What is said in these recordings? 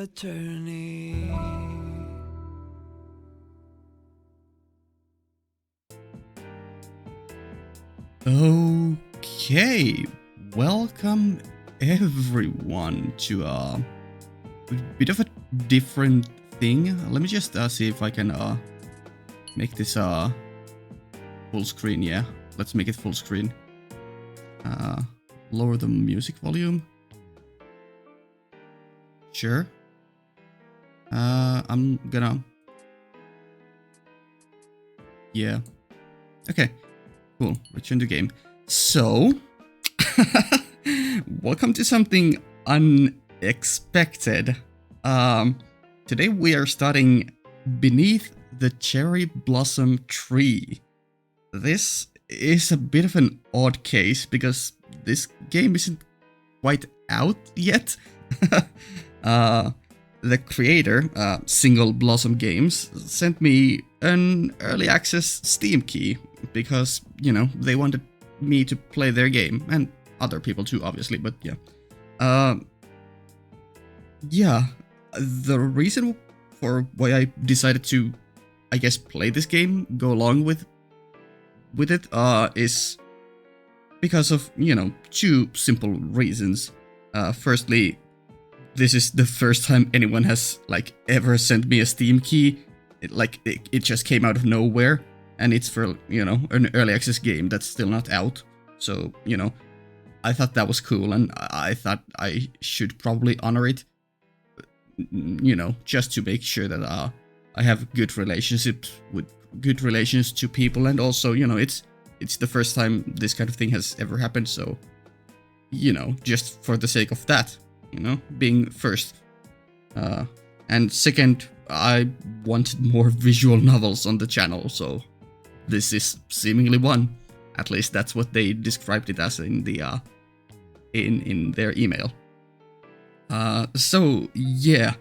attorney. Okay, welcome everyone to a bit of a different thing. Let me just see if I can make this full screen. Yeah, let's make it full screen. Lower the music volume. Sure. I'm gonna. Yeah. Okay. Cool. Return to game. So, welcome to something unexpected. Today we are starting Beneath the Cherry Blossom Tree. This is a bit of an odd case because this game isn't quite out yet. The creator, Single Blossom Games, sent me an early access Steam key because, you know, they wanted me to play their game, and other people too, obviously, but yeah. The reason for why I decided to, I guess, play this game, go along with it, is because of, you know, two simple reasons. Firstly, this is the first time anyone has, like, ever sent me a Steam key. It just came out of nowhere, and it's for, you know, an early access game that's still not out. So, you know, I thought that was cool, and I thought I should probably honor it, you know, just to make sure that I have good relationships with good relations to people, and also, you know, it's the first time this kind of thing has ever happened, so, you know, just for the sake of that, you know, being first. And second, I wanted more visual novels on the channel, so this is seemingly one. At least that's what they described it as in the in their email. So yeah,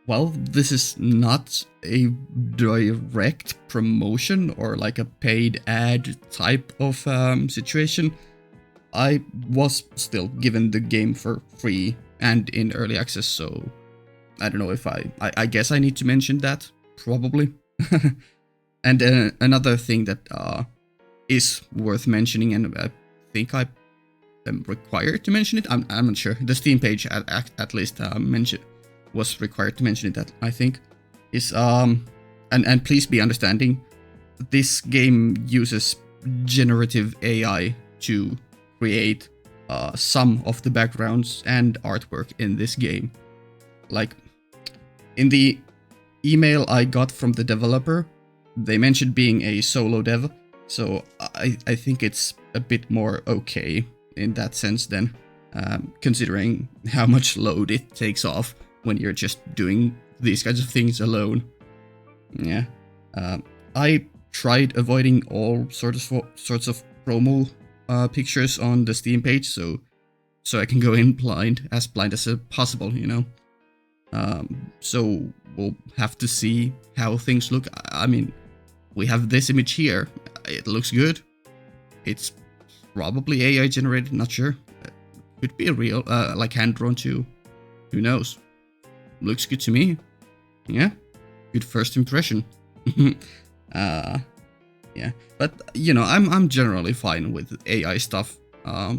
well, this is not a direct promotion or like a paid ad type of situation. I was still given the game for free and in early access, so I don't know if I guess I need to mention that, probably. And another thing that is worth mentioning, and I think I am required to mention it, I'm not sure. The Steam page at least was required to mention it, that I think, is, and please be understanding, this game uses generative AI to create some of the backgrounds and artwork in this game. Like, in the email I got from the developer, they mentioned being a solo dev, so I think it's a bit more okay in that sense then, considering how much load it takes off when you're just doing these kinds of things alone. Yeah. I tried avoiding all sorts of promo pictures on the Steam page, so I can go in blind as possible, you know. So we'll have to see how things look. I mean, we have this image here. It looks good. It's probably AI generated, not sure. Could be a real, like hand drawn too. Who knows? Looks good to me. Yeah, good first impression. Yeah, but you know, I'm generally fine with AI stuff.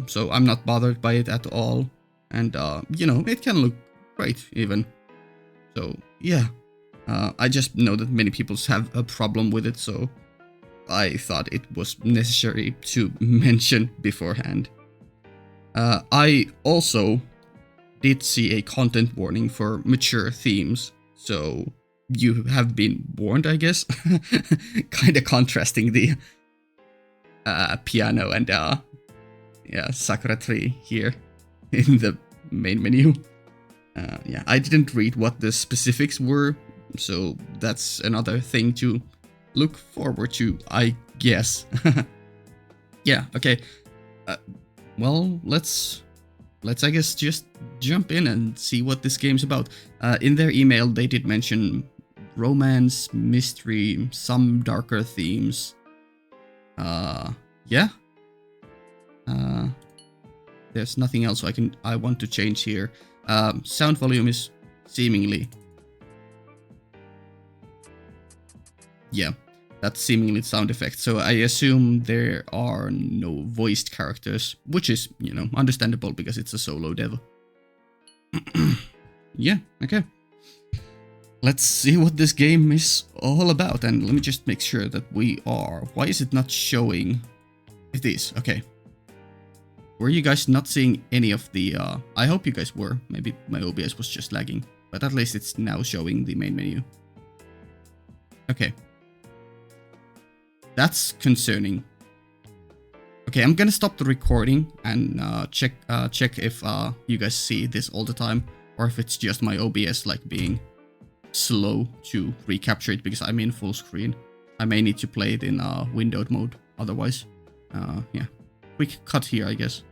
So I'm not bothered by it at all, and you know, it can look great even. So yeah, I just know that many people have a problem with it, so I thought it was necessary to mention beforehand. I also did see a content warning for mature themes, so you have been warned, I guess. Kinda contrasting the piano and yeah, Sakura tree here in the main menu. Yeah, I didn't read what the specifics were, so that's another thing to look forward to, I guess. Yeah, okay. Well, let's I guess just jump in and see what this game's about. In their email, they did mention romance, mystery, some darker themes. Yeah. There's nothing else I want to change here. Sound volume is seemingly. Yeah, that's seemingly sound effect. So I assume there are no voiced characters, which is, you know, understandable because it's a solo dev. Yeah, okay. Let's see what this game is all about, and let me just make sure that we are. Why is it not showing? It is, okay. Were you guys not seeing any of the, I hope you guys were. Maybe my OBS was just lagging, but at least it's now showing the main menu. Okay. That's concerning. Okay, I'm gonna stop the recording and check if you guys see this all the time, or if it's just my OBS like being slow to recapture it because I'm in full screen. I may need to play it in windowed mode otherwise. Yeah, quick cut here, I guess.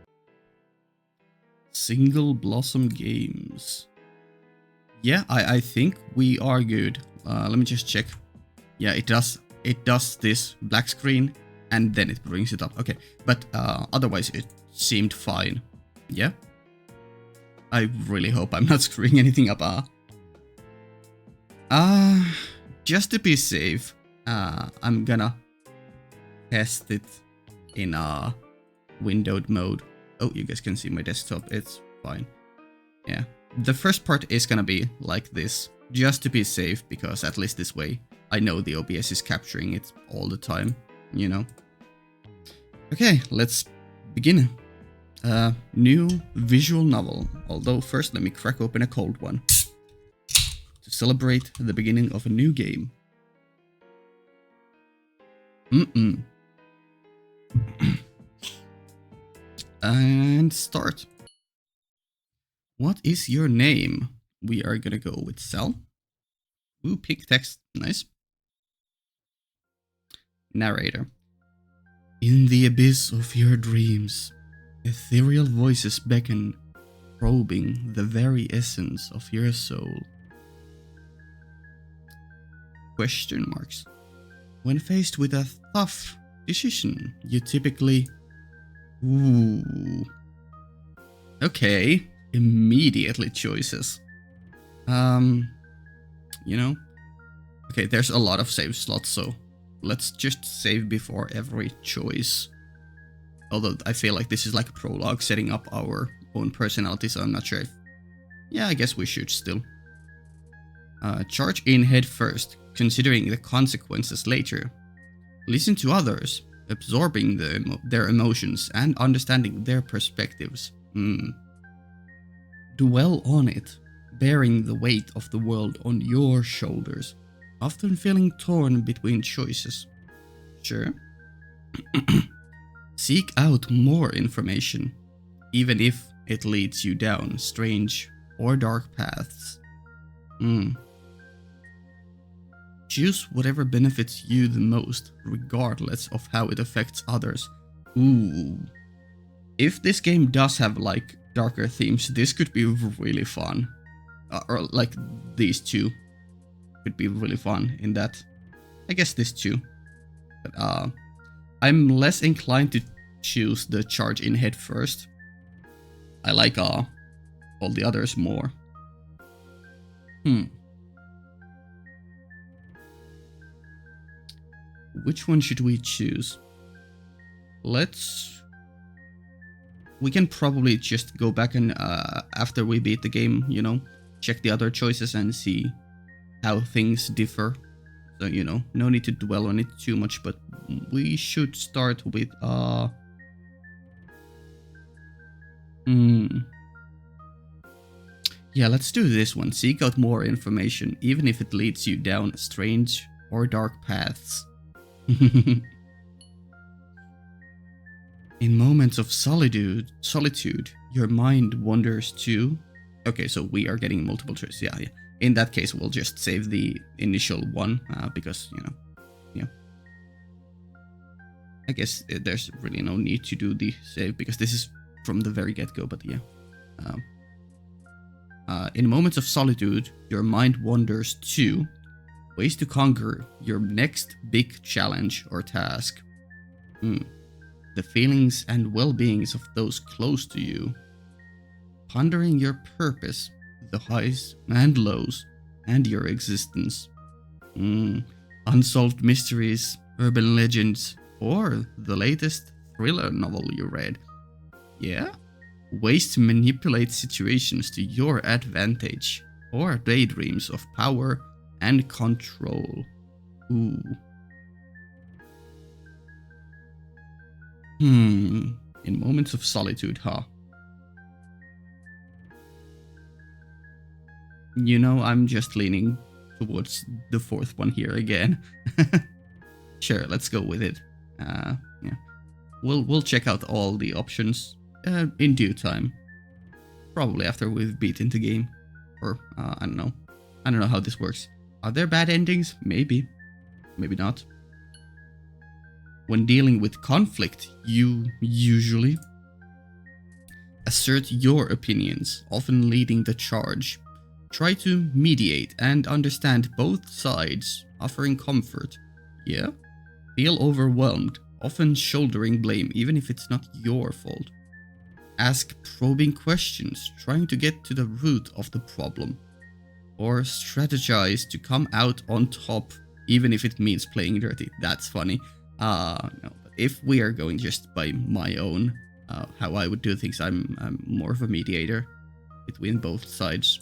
Single Blossom Games. Yeah, I think we are good. Let me just check. Yeah, it does this black screen and then it brings it up. Okay, but otherwise it seemed fine. Yeah. I really hope I'm not screwing anything up. Just to be safe, I'm gonna test it in windowed mode. Oh, you guys can see my desktop. It's fine. Yeah. The first part is gonna be like this, just to be safe, because at least this way I know the OBS is capturing it all the time, you know. Okay, let's begin. New visual novel. Although first let me crack open a cold one to celebrate the beginning of a new game. And start. What is your name? We are gonna go with Cell. Ooh, pick text. Nice. Narrator. In the abyss of your dreams, ethereal voices beckon, probing the very essence of your soul. Question marks. When faced with a tough decision, you typically... Ooh. Okay. Immediately choices. You know? Okay, there's a lot of save slots, so let's just save before every choice. Although I feel like this is like a prologue setting up our own personality, so I'm not sure if... Yeah, I guess we should still. Charge in head first, considering the consequences later. Listen to others, absorbing their emotions and understanding their perspectives. Dwell on it, bearing the weight of the world on your shoulders, often feeling torn between choices. Sure. Seek out more information, even if it leads you down strange or dark paths. Choose whatever benefits you the most, regardless of how it affects others. Ooh. If this game does have like darker themes, this could be really fun. Or like these two could be really fun in that. I guess this too. But I'm less inclined to choose the charge in head first. I like all the others more. Which one should we choose? We can probably just go back and after we beat the game, you know, check the other choices and see how things differ. So, you know, no need to dwell on it too much, but we should start with Yeah, let's do this one. Seek out more information, even if it leads you down strange or dark paths. In moments of solitude, your mind wanders to... Okay, so we are getting multiple choices. Yeah. In that case, we'll just save the initial one, because, you know, yeah. I guess there's really no need to do the save, because this is from the very get-go, but yeah. In moments of solitude, your mind wanders to ways to conquer your next big challenge or task. The feelings and well-beings of those close to you. Pondering your purpose, the highs and lows and your existence. Unsolved mysteries, urban legends, or the latest thriller novel you read. Yeah? Ways to manipulate situations to your advantage, or daydreams of power and control. Ooh. In moments of solitude, huh? You know, I'm just leaning towards the fourth one here again. Sure, let's go with it. Yeah. We'll check out all the options in due time. Probably after we've beaten the game. Or, I don't know. I don't know how this works. Are there bad endings? Maybe. Maybe not. When dealing with conflict, you usually assert your opinions, often leading the charge. Try to mediate and understand both sides, offering comfort. Yeah? Feel overwhelmed, often shouldering blame even if it's not your fault. Ask probing questions, trying to get to the root of the problem. Or strategize to come out on top, even if it means playing dirty. That's funny. No, but if we are going just by my own, how I would do things, I'm more of a mediator between both sides.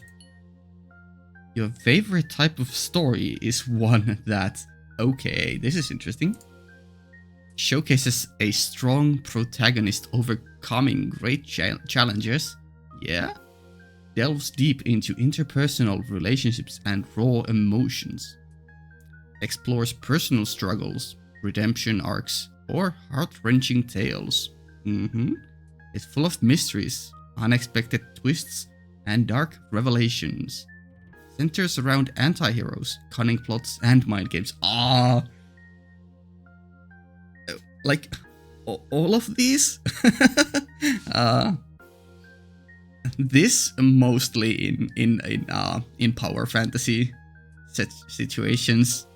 Your favorite type of story is one that, okay, this is interesting, showcases a strong protagonist overcoming great challenges, yeah? Delves deep into interpersonal relationships and raw emotions. Explores personal struggles, redemption arcs, or heart-wrenching tales. It's full of mysteries, unexpected twists, and dark revelations. Centers around anti-heroes, cunning plots, and mind games. Like all of these? This mostly in power fantasy situations.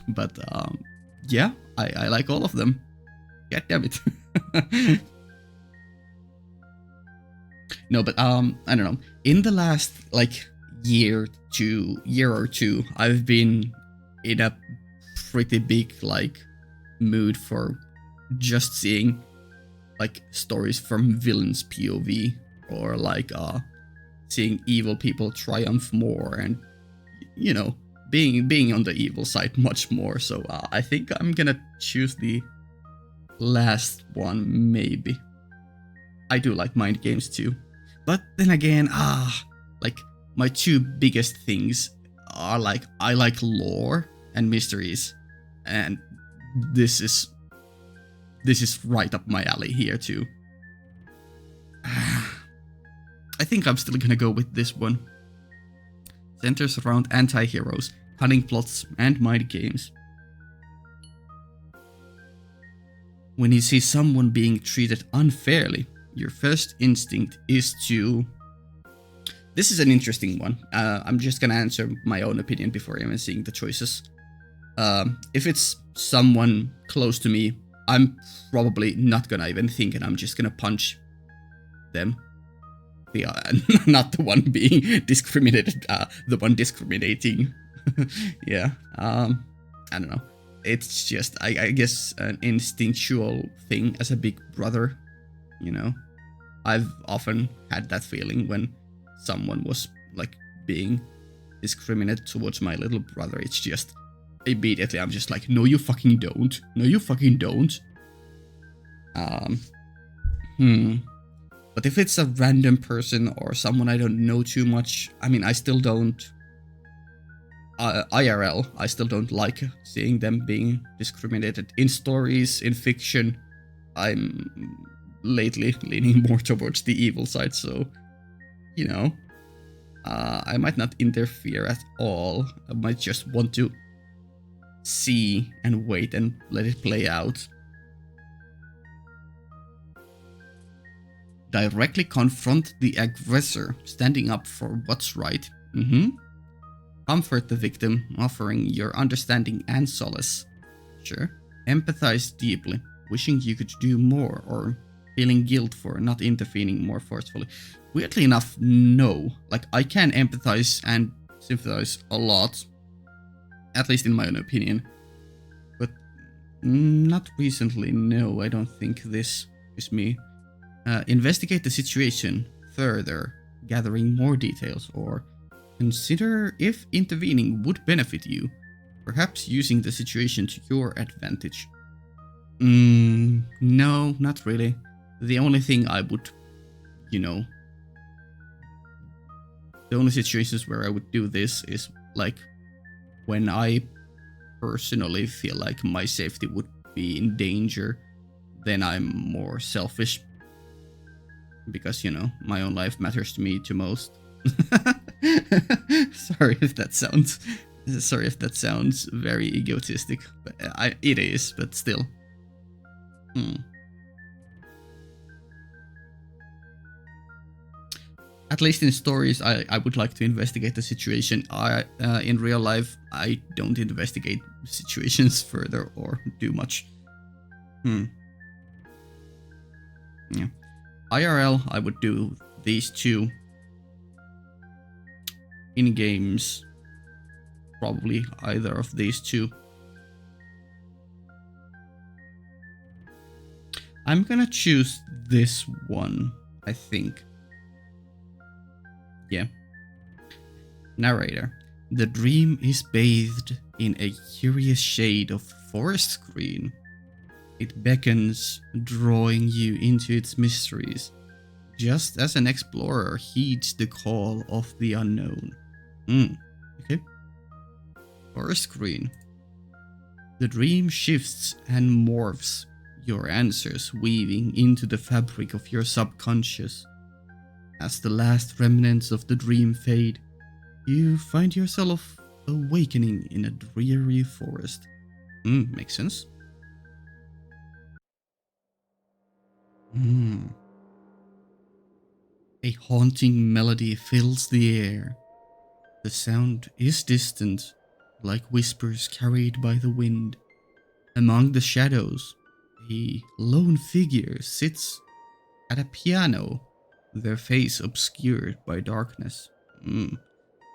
But yeah, I like all of them. God damn it. No, but I don't know. In the last year or two, I've been in a pretty big mood for just seeing stories from villains' POV, or seeing evil people triumph more, and being on the evil side much more. So I think I'm gonna choose the last one, maybe. I do like mind games too. But then again, my two biggest things are I like lore and mysteries, and this is right up my alley here too. I think I'm still gonna go with this one. Centers around anti-heroes, cunning plots, and mind games. When you see someone being treated unfairly, your first instinct is to... This is an interesting one. I'm just gonna answer my own opinion before even seeing the choices. If it's someone close to me, I'm probably not gonna even think, and I'm just gonna punch them. Not the one being discriminated, the one discriminating. Yeah, I don't know. It's just, I guess, an instinctual thing as a big brother, I've often had that feeling when someone was being discriminated towards my little brother. It's just immediately I'm just like, no you fucking don't, no you fucking don't. But if it's a random person or someone I don't know too much, I mean, I still don't IRL, I still don't like seeing them being discriminated in stories, in fiction. I'm lately leaning more towards the evil side, so I might not interfere at all. I might just want to see and wait and let it play out. Directly confront the aggressor, standing up for what's right. Comfort the victim, offering your understanding and solace. Sure. Empathize deeply, wishing you could do more, or feeling guilt for not intervening more forcefully. weirdly enough, no. Like, I can empathize and sympathize a lot, at least in my own opinion. But not recently, no, I don't think this is me. Investigate the situation further, gathering more details, or consider if intervening would benefit you, perhaps using the situation to your advantage. No, not really. The only thing I would, the only situations where I would do this is like when I personally feel like my safety would be in danger, then I'm more selfish. Because, my own life matters to me to most. Sorry if that sounds very egotistic. But it is, but still. At least in stories, I would like to investigate the situation. In real life, I don't investigate situations further or do much. Yeah. IRL, I would do these two. In games, probably either of these two. I'm gonna choose this one, I think. Yeah. Narrator. The dream is bathed in a curious shade of forest green. It beckons, drawing you into its mysteries, just as an explorer heeds the call of the unknown. Okay. Forest green. The dream shifts and morphs, your answers weaving into the fabric of your subconscious. As the last remnants of the dream fade, you find yourself awakening in a dreary forest. Makes sense. A haunting melody fills the air. The sound is distant, like whispers carried by the wind. Among the shadows, a lone figure sits at a piano, their face obscured by darkness.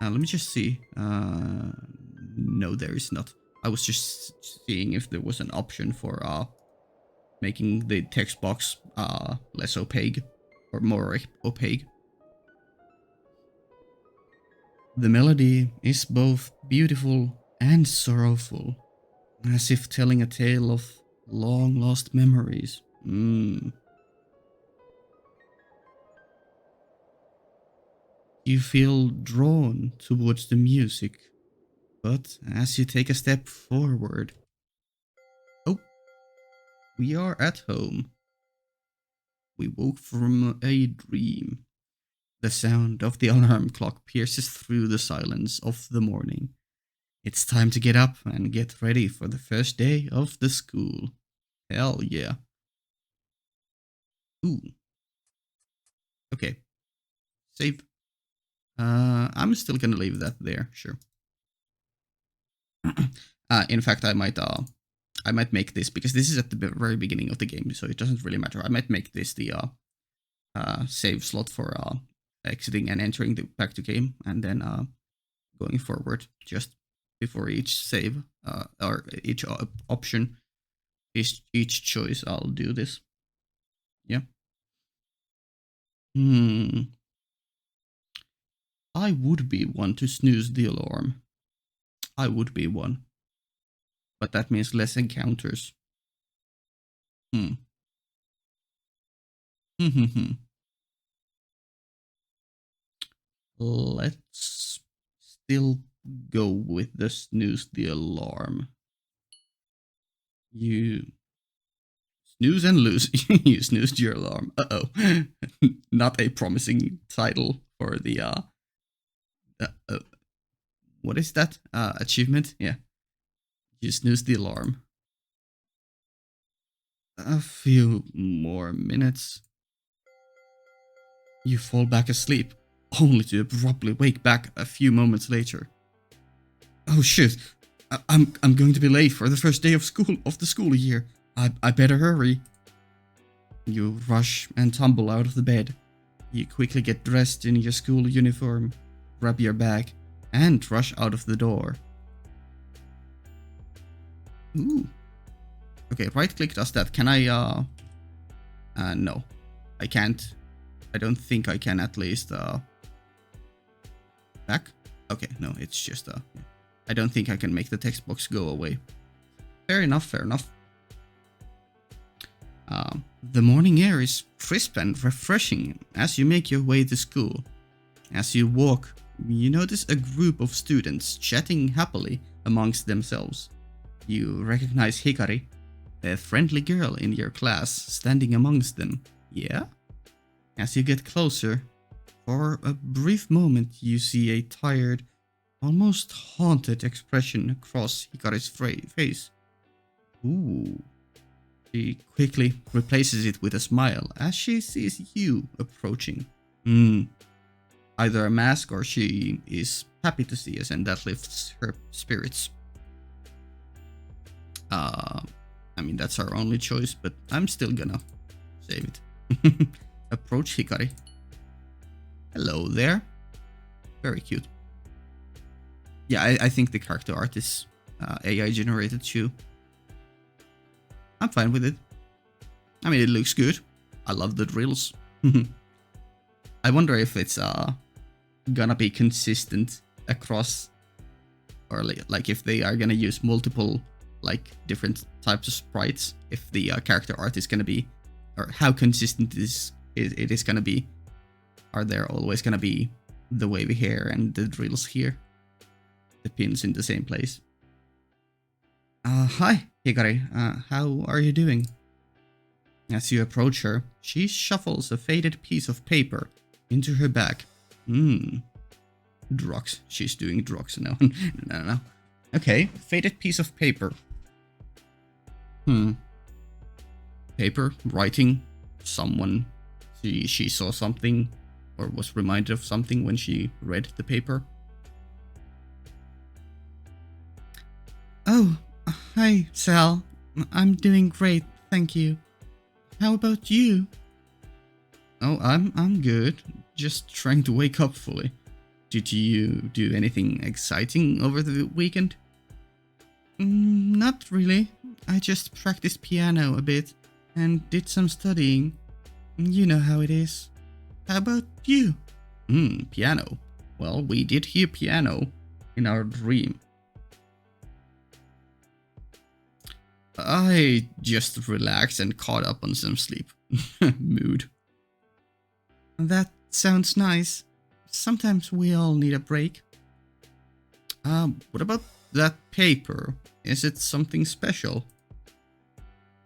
Let me just see. No, there is not. I was just seeing if there was an option for making the text box less opaque or more opaque. The melody is both beautiful and sorrowful, as if telling a tale of long lost memories. You feel drawn towards the music, but as you take a step forward... Oh, we are at home. We woke from a dream. The sound of the alarm clock pierces through the silence of the morning. It's time to get up and get ready for the first day of the school. Hell yeah. Ooh. Okay. Save. I'm still gonna leave that there, sure. In fact, I might make this, because this is at the very beginning of the game, so it doesn't really matter. I might make this the save slot for exiting and entering back to game, and then going forward just before each save or each option, each choice, I'll do this. Yeah. I would be one to snooze the alarm. I would be one. But that means less encounters. Let's still go with the snooze the alarm. You snooze and lose. You snoozed your alarm. Uh-oh. Not a promising title for the what is that? Achievement? Yeah. You snoozed the alarm. A few more minutes. You fall back asleep, only to abruptly wake back a few moments later. Oh shit! I'm going to be late for the first day of the school year. I better hurry. You rush and tumble out of the bed. You quickly get dressed in your school uniform, grab your bag, and rush out of the door. Ooh. Okay, right click does that. Can I, no. I can't. I don't think I can at least, back? Okay, no, it's just, I don't think I can make the text box go away. Fair enough, fair enough. The morning air is crisp and refreshing as you make your way to school. As you walk, you notice a group of students chatting happily amongst themselves. You recognize Hikari, a friendly girl in your class, standing amongst them. Yeah? As you get closer, for a brief moment you see a tired, almost haunted expression across Hikari's face. Ooh. She quickly replaces it with a smile as she sees you approaching. Either a mask or she is happy to see us, and that lifts her spirits. I mean, that's our only choice, but I'm still gonna save it. Approach Hikari. Hello there. Very cute. Yeah, I think the character art is AI generated too. I'm fine with it. I mean, it looks good. I love the drills. I wonder if it's gonna be consistent across, or like if they are gonna use multiple like different types of sprites. If the character art is gonna be, or how consistent it is gonna be. Are there always gonna be the wavy hair and the drills here? The pins in the same place. Hi, Hikari. How are you doing? As you approach her, she shuffles a faded piece of paper into her bag. Drugs. She's doing drugs now. No. Okay, faded piece of paper. Paper, writing, someone. She saw something or was reminded of something when she read the paper. Oh, hi, Sal. I'm doing great, thank you. How about you? Oh, I'm good. Just trying to wake up fully. Did you do anything exciting over the weekend? Not really. I just practiced piano a bit and did some studying. You know how it is. How about you? Piano. Well, we did hear piano in our dream. I just relaxed and caught up on some sleep. Mood. That sounds nice. Sometimes we all need a break. What about that paper? Is it something special?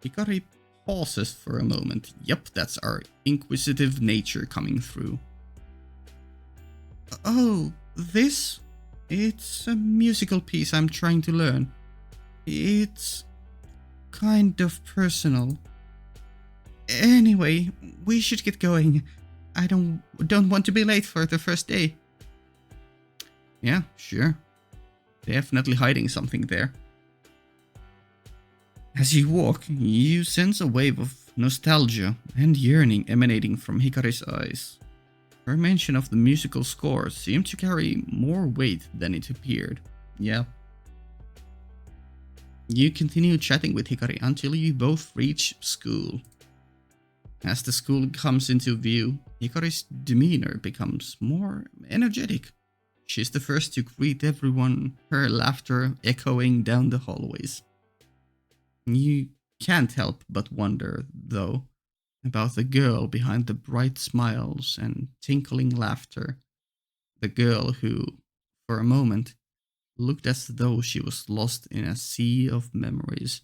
Hikari pauses for a moment. Yep, that's our inquisitive nature coming through. Oh, this? It's a musical piece I'm trying to learn. It's kind of personal. Anyway, we should get going. I don't want to be late for the first day. Yeah, sure. Definitely hiding something there. As you walk, you sense a wave of nostalgia and yearning emanating from Hikari's eyes. Her mention of the musical score seemed to carry more weight than it appeared. Yeah. You continue chatting with Hikari until you both reach school. As the school comes into view, Hikari's demeanor becomes more energetic. She's the first to greet everyone, her laughter echoing down the hallways. You can't help but wonder, though, about the girl behind the bright smiles and tinkling laughter. The girl who, for a moment, looked as though she was lost in a sea of memories.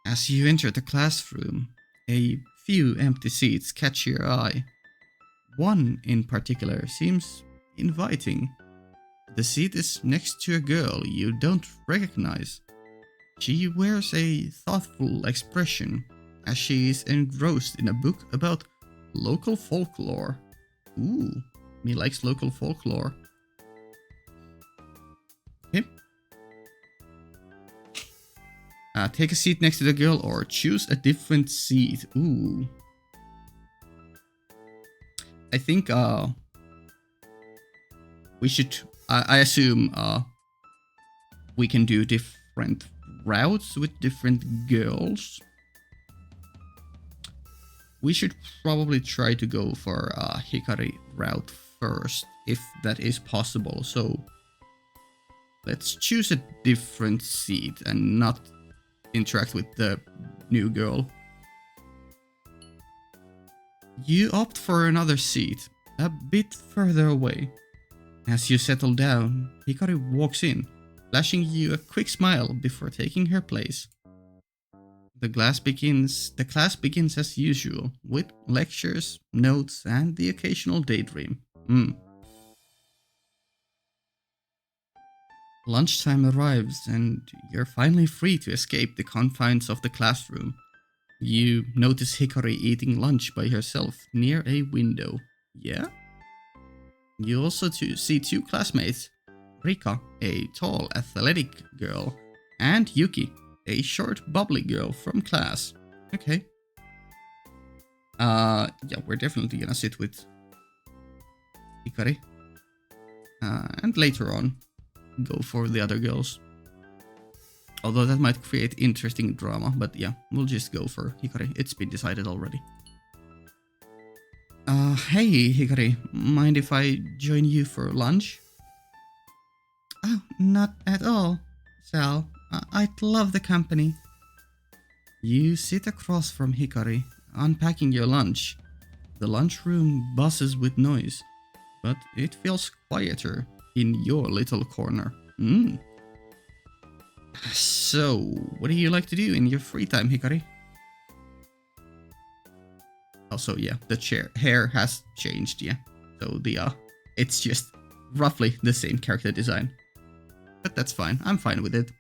As you enter the classroom, a few empty seats catch your eye. One in particular seems inviting. The seat is next to a girl you don't recognize. She wears a thoughtful expression as she is engrossed in a book about local folklore. Ooh, me likes local folklore. Okay. Take a seat next to the girl or choose a different seat. Ooh. I think we should... I assume we can do different routes with different girls. We should probably try to go for Hikari route first, if that is possible. So let's choose a different seat and not interact with the new girl. You opt for another seat, a bit further away. As you settle down, Hikari walks in, flashing you a quick smile before taking her place. The class begins as usual, with lectures, notes, and the occasional daydream. Lunchtime arrives, and you're finally free to escape the confines of the classroom. You notice Hikari eating lunch by herself near a window. Yeah? You also see two classmates, Rika, a tall, athletic girl, and Yuki, a short, bubbly girl from class. Okay. Yeah, we're definitely gonna sit with Hikari. And later on, go for the other girls. Although that might create interesting drama, but yeah, we'll just go for Hikari. It's been decided already. Hey Hikari, mind if I join you for lunch? Oh, not at all, Sal. I'd love the company. You sit across from Hikari, unpacking your lunch. The lunchroom buzzes with noise, but it feels quieter in your little corner. So, what do you like to do in your free time, Hikari? Also, yeah, the hair has changed, yeah. So it's just roughly the same character design. But that's fine, I'm fine with it.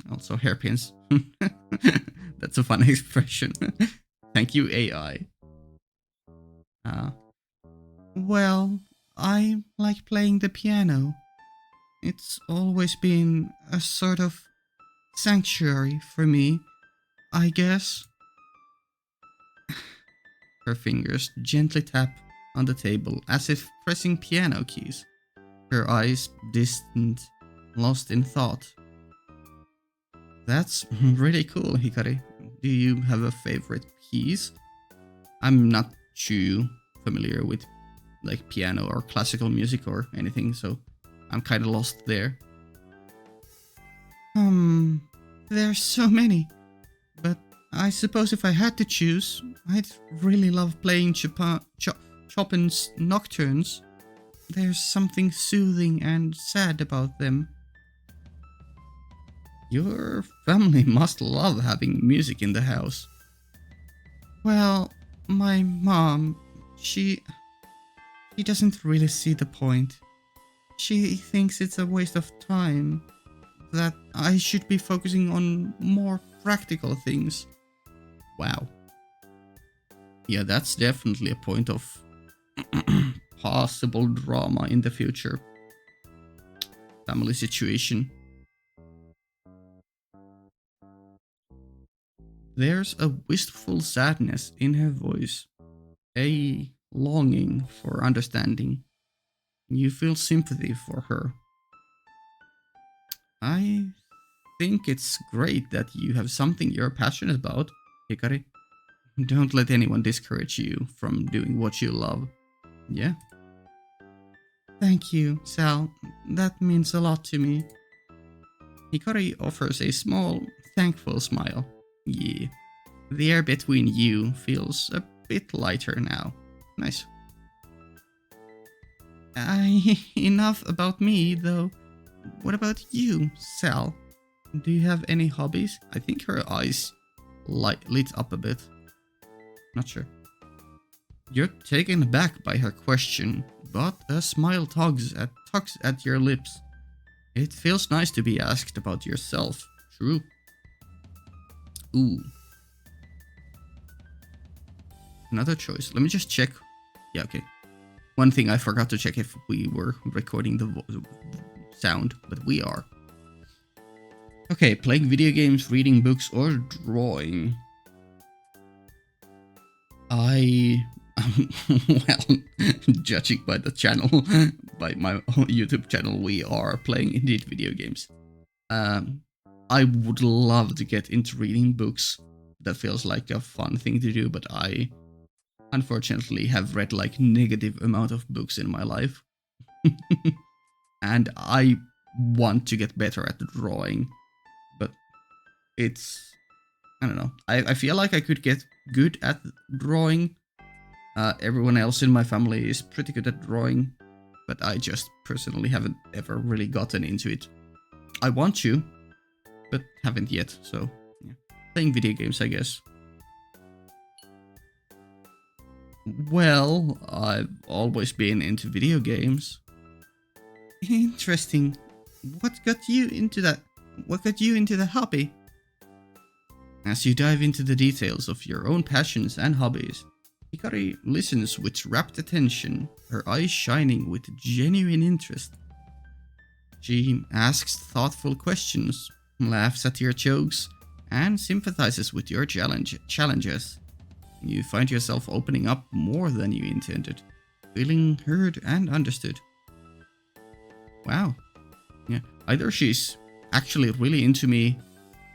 Also, hairpins. That's a fun expression. Thank you, AI. Well, I like playing the piano. It's always been a sort of sanctuary for me, I guess. Her fingers gently tap on the table as if pressing piano keys. Her eyes distant, lost in thought. That's really cool, Hikari. Do you have a favorite piece? I'm not too familiar with like piano or classical music or anything, so I'm kind of lost there. There's so many, but I suppose if I had to choose, I'd really love playing Chopin's Nocturnes. There's something soothing and sad about them. Your family must love having music in the house. Well, my mom, she doesn't really see the point. She thinks it's a waste of time, that I should be focusing on more practical things. Wow. Yeah, that's definitely a point of possible drama in the future. Family situation. There's a wistful sadness in her voice, a longing for understanding. You feel sympathy for her. I think it's great that you have something you're passionate about, Hikari. Don't let anyone discourage you from doing what you love. Yeah? Thank you, Sal. That means a lot to me. Hikari offers a small, thankful smile. Yeah. The air between you feels a bit lighter now. Nice. Enough about me, though. What about you, Sal? Do you have any hobbies? I think her eyes lit up a bit. Not sure. You're taken aback by her question, but a smile tugs at your lips. It feels nice to be asked about yourself. True. Ooh. Another choice. Let me just check. Yeah, okay. One thing I forgot to check if we were recording the sound, but we are. Okay, playing video games, reading books, or drawing. Well, judging by the channel, by my own YouTube channel, we are playing indeed video games. I would love to get into reading books. That feels like a fun thing to do, but I unfortunately have read like negative amount of books in my life. And I want to get better at drawing, but it's, I don't know. I feel like I could get good at drawing. Everyone else in my family is pretty good at drawing, but I just personally haven't ever really gotten into it. I want to, but haven't yet, so yeah. Playing video games, I guess. Well, I've always been into video games. Interesting. What got you into that? What got you into the hobby? As you dive into the details of your own passions and hobbies, Hikari listens with rapt attention, her eyes shining with genuine interest. She asks thoughtful questions, laughs at your jokes, and sympathizes with your challenges. You find yourself opening up more than you intended, feeling heard and understood. Wow. Yeah, either she's actually really into me,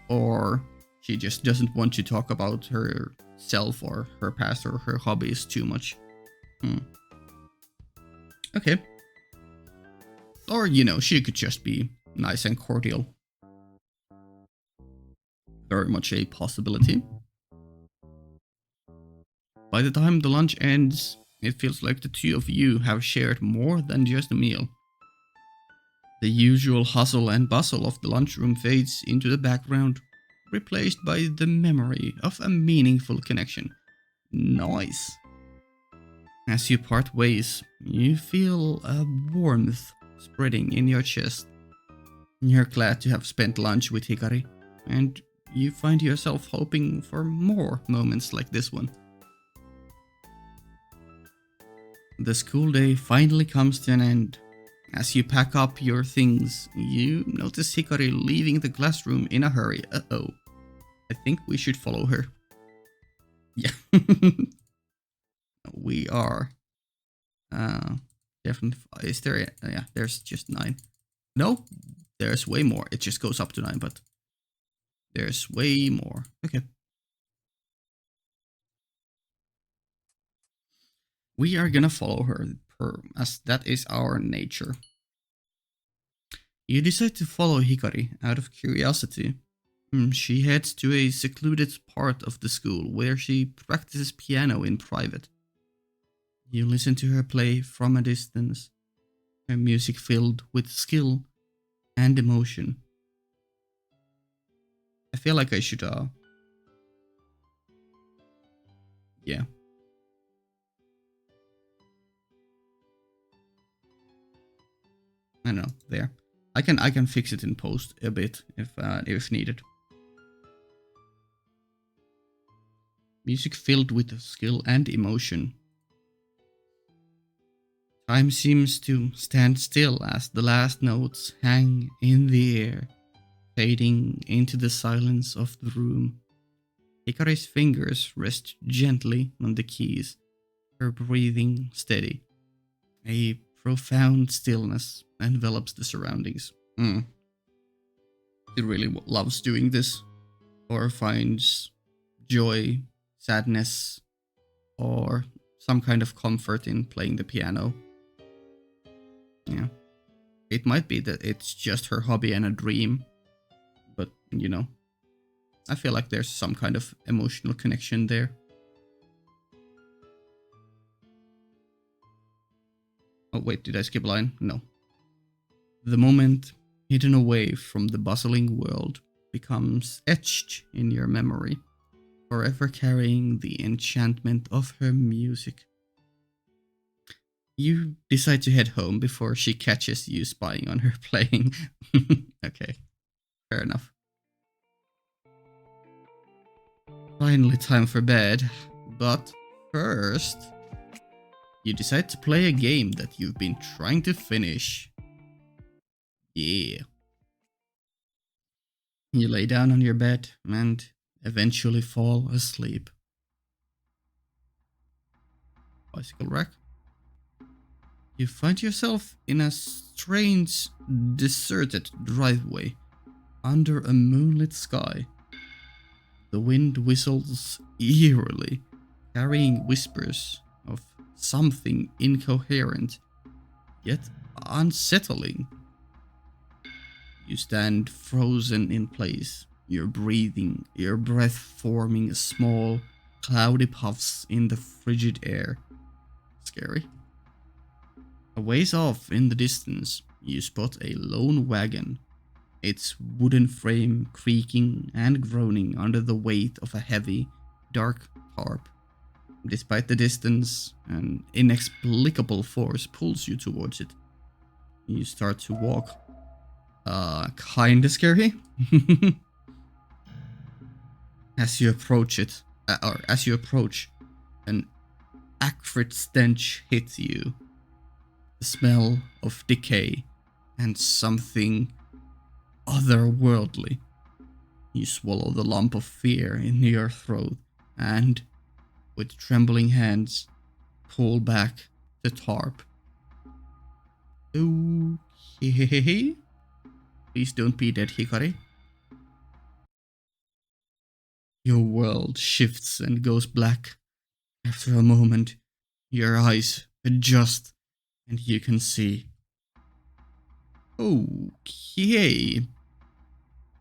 or she just doesn't want to talk about herself or her past or her hobbies too much. Okay. Or, she could just be nice and cordial. Very much a possibility. By the time the lunch ends, it feels like the two of you have shared more than just a meal. The usual hustle and bustle of the lunchroom fades into the background, replaced by the memory of a meaningful connection. Nice. As you part ways, you feel a warmth spreading in your chest. You're glad to have spent lunch with Hikari, and you find yourself hoping for more moments like this one. The school day finally comes to an end. As you pack up your things, you notice Hikari leaving the classroom in a hurry. Uh-oh. I think we should follow her. Yeah. We are. Definitely. Is there? Yeah, there's just 9. No, there's way more. It just goes up to 9, but there's way more. Okay. We are gonna follow her, as that is our nature. You decide to follow Hikari out of curiosity. She heads to a secluded part of the school where she practices piano in private. You listen to her play from a distance, her music filled with skill and emotion. I feel like I should, yeah. I don't know, there. I can fix it in post a bit if needed. Music filled with skill and emotion. Time seems to stand still as the last notes hang in the air, fading into the silence of the room. Hikari's fingers rest gently on the keys, her breathing steady. A profound stillness envelops the surroundings. She really loves doing this, or finds joy, sadness, or some kind of comfort in playing the piano. Yeah. It might be that it's just her hobby and a dream, but, I feel like there's some kind of emotional connection there. Oh, wait, did I skip a line? No. The moment, hidden away from the bustling world, becomes etched in your memory, forever carrying the enchantment of her music. You decide to head home before she catches you spying on her playing. Okay, fair enough. Finally time for bed, but first, you decide to play a game that you've been trying to finish. Yeah. You lay down on your bed and eventually fall asleep. Bicycle rack. You find yourself in a strange, deserted driveway under a moonlit sky. The wind whistles eerily, carrying whispers of something incoherent, yet unsettling. You stand frozen in place, your breath forming small, cloudy puffs in the frigid air. Scary. A ways off in the distance, you spot a lone wagon, its wooden frame creaking and groaning under the weight of a heavy, dark tarp. Despite the distance, an inexplicable force pulls you towards it. You start to walk. Kinda scary. As you approach, an acrid stench hits you. The smell of decay and something otherworldly. You swallow the lump of fear in your throat and, with trembling hands, pull back the tarp. Okay. Please don't be dead, Hikari. Your world shifts and goes black. After a moment, your eyes adjust and you can see. Okay.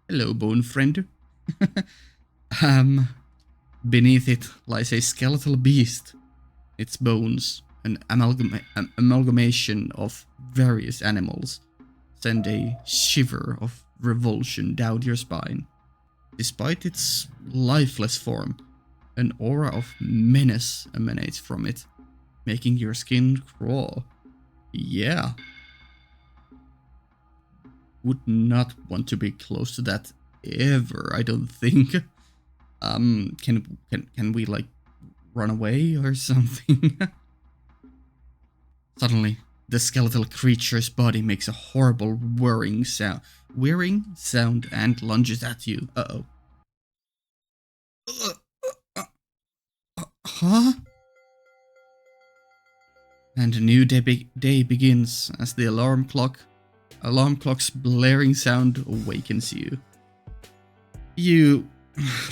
Hello, bone friend. Beneath it lies a skeletal beast. Its bones, an amalgamation of various animals, send a shiver of revulsion down your spine. Despite its lifeless form, an aura of menace emanates from it, making your skin crawl. Yeah. Would not want to be close to that ever, I don't think. Can we like run away or something? Suddenly, the skeletal creature's body makes a horrible whirring sound and lunges at you. Uh-oh. Huh? And a new day begins as the alarm clock's blaring sound awakens you. You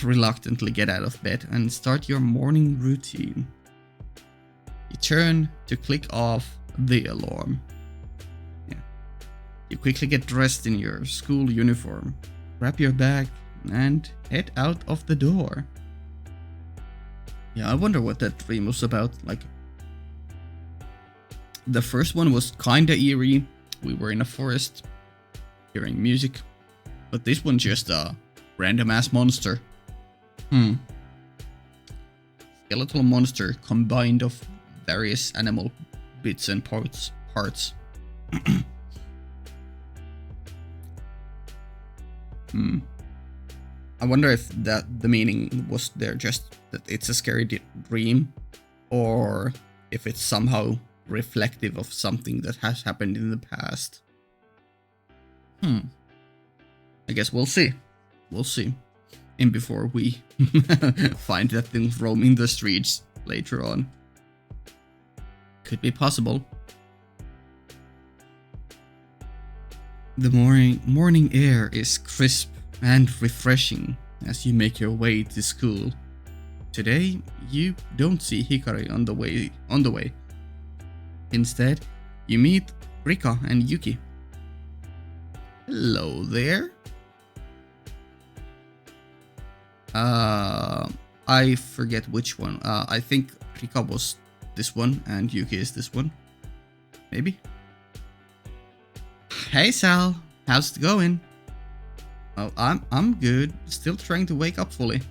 reluctantly get out of bed and start your morning routine. You turn to click off the alarm. Yeah. You quickly get dressed in your school uniform, grab your bag, and head out of the door. Yeah, I wonder what that dream was about. Like, the first one was kinda eerie. We were in a forest, hearing music, but this one just a random ass monster. Skeletal monster combined of various animal bits and parts. I wonder if that the meaning was there just that it's a scary dream, or if it's somehow reflective of something that has happened in the past. I guess we'll see. And before we find that thing roaming the streets later on. Could be possible. The morning air is crisp and refreshing as you make your way to school. Today, you don't see Hikari on the way. Instead, you meet Rika and Yuki. Hello there. I forget which one. I think Rika was this one and Yuki is this one. Maybe? Hey Sal, how's it going? Oh, I'm good. Still trying to wake up fully.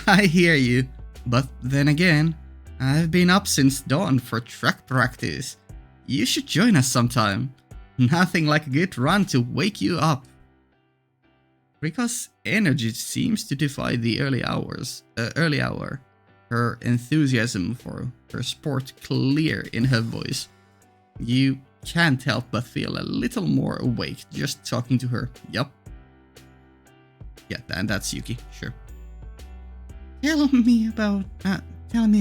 I hear you, but then again, I've been up since dawn for track practice. You should join us sometime. Nothing like a good run to wake you up. Rika's energy seems to defy the early hour. Her enthusiasm for her sport clear in her voice. You can't help but feel a little more awake just talking to her. Yup. Yeah, and that's Yuki, sure. Tell me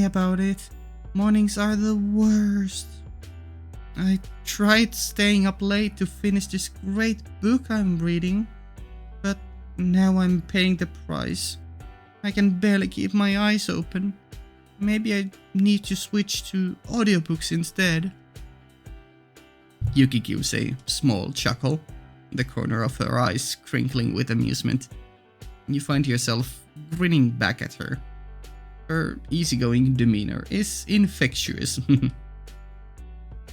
about it. Mornings are the worst. I tried staying up late to finish this great book I'm reading, but now I'm paying the price. I can barely keep my eyes open. Maybe I need to switch to audiobooks instead. Yuki gives a small chuckle, the corner of her eyes crinkling with amusement. You find yourself grinning back at her. Her easygoing demeanor is infectious.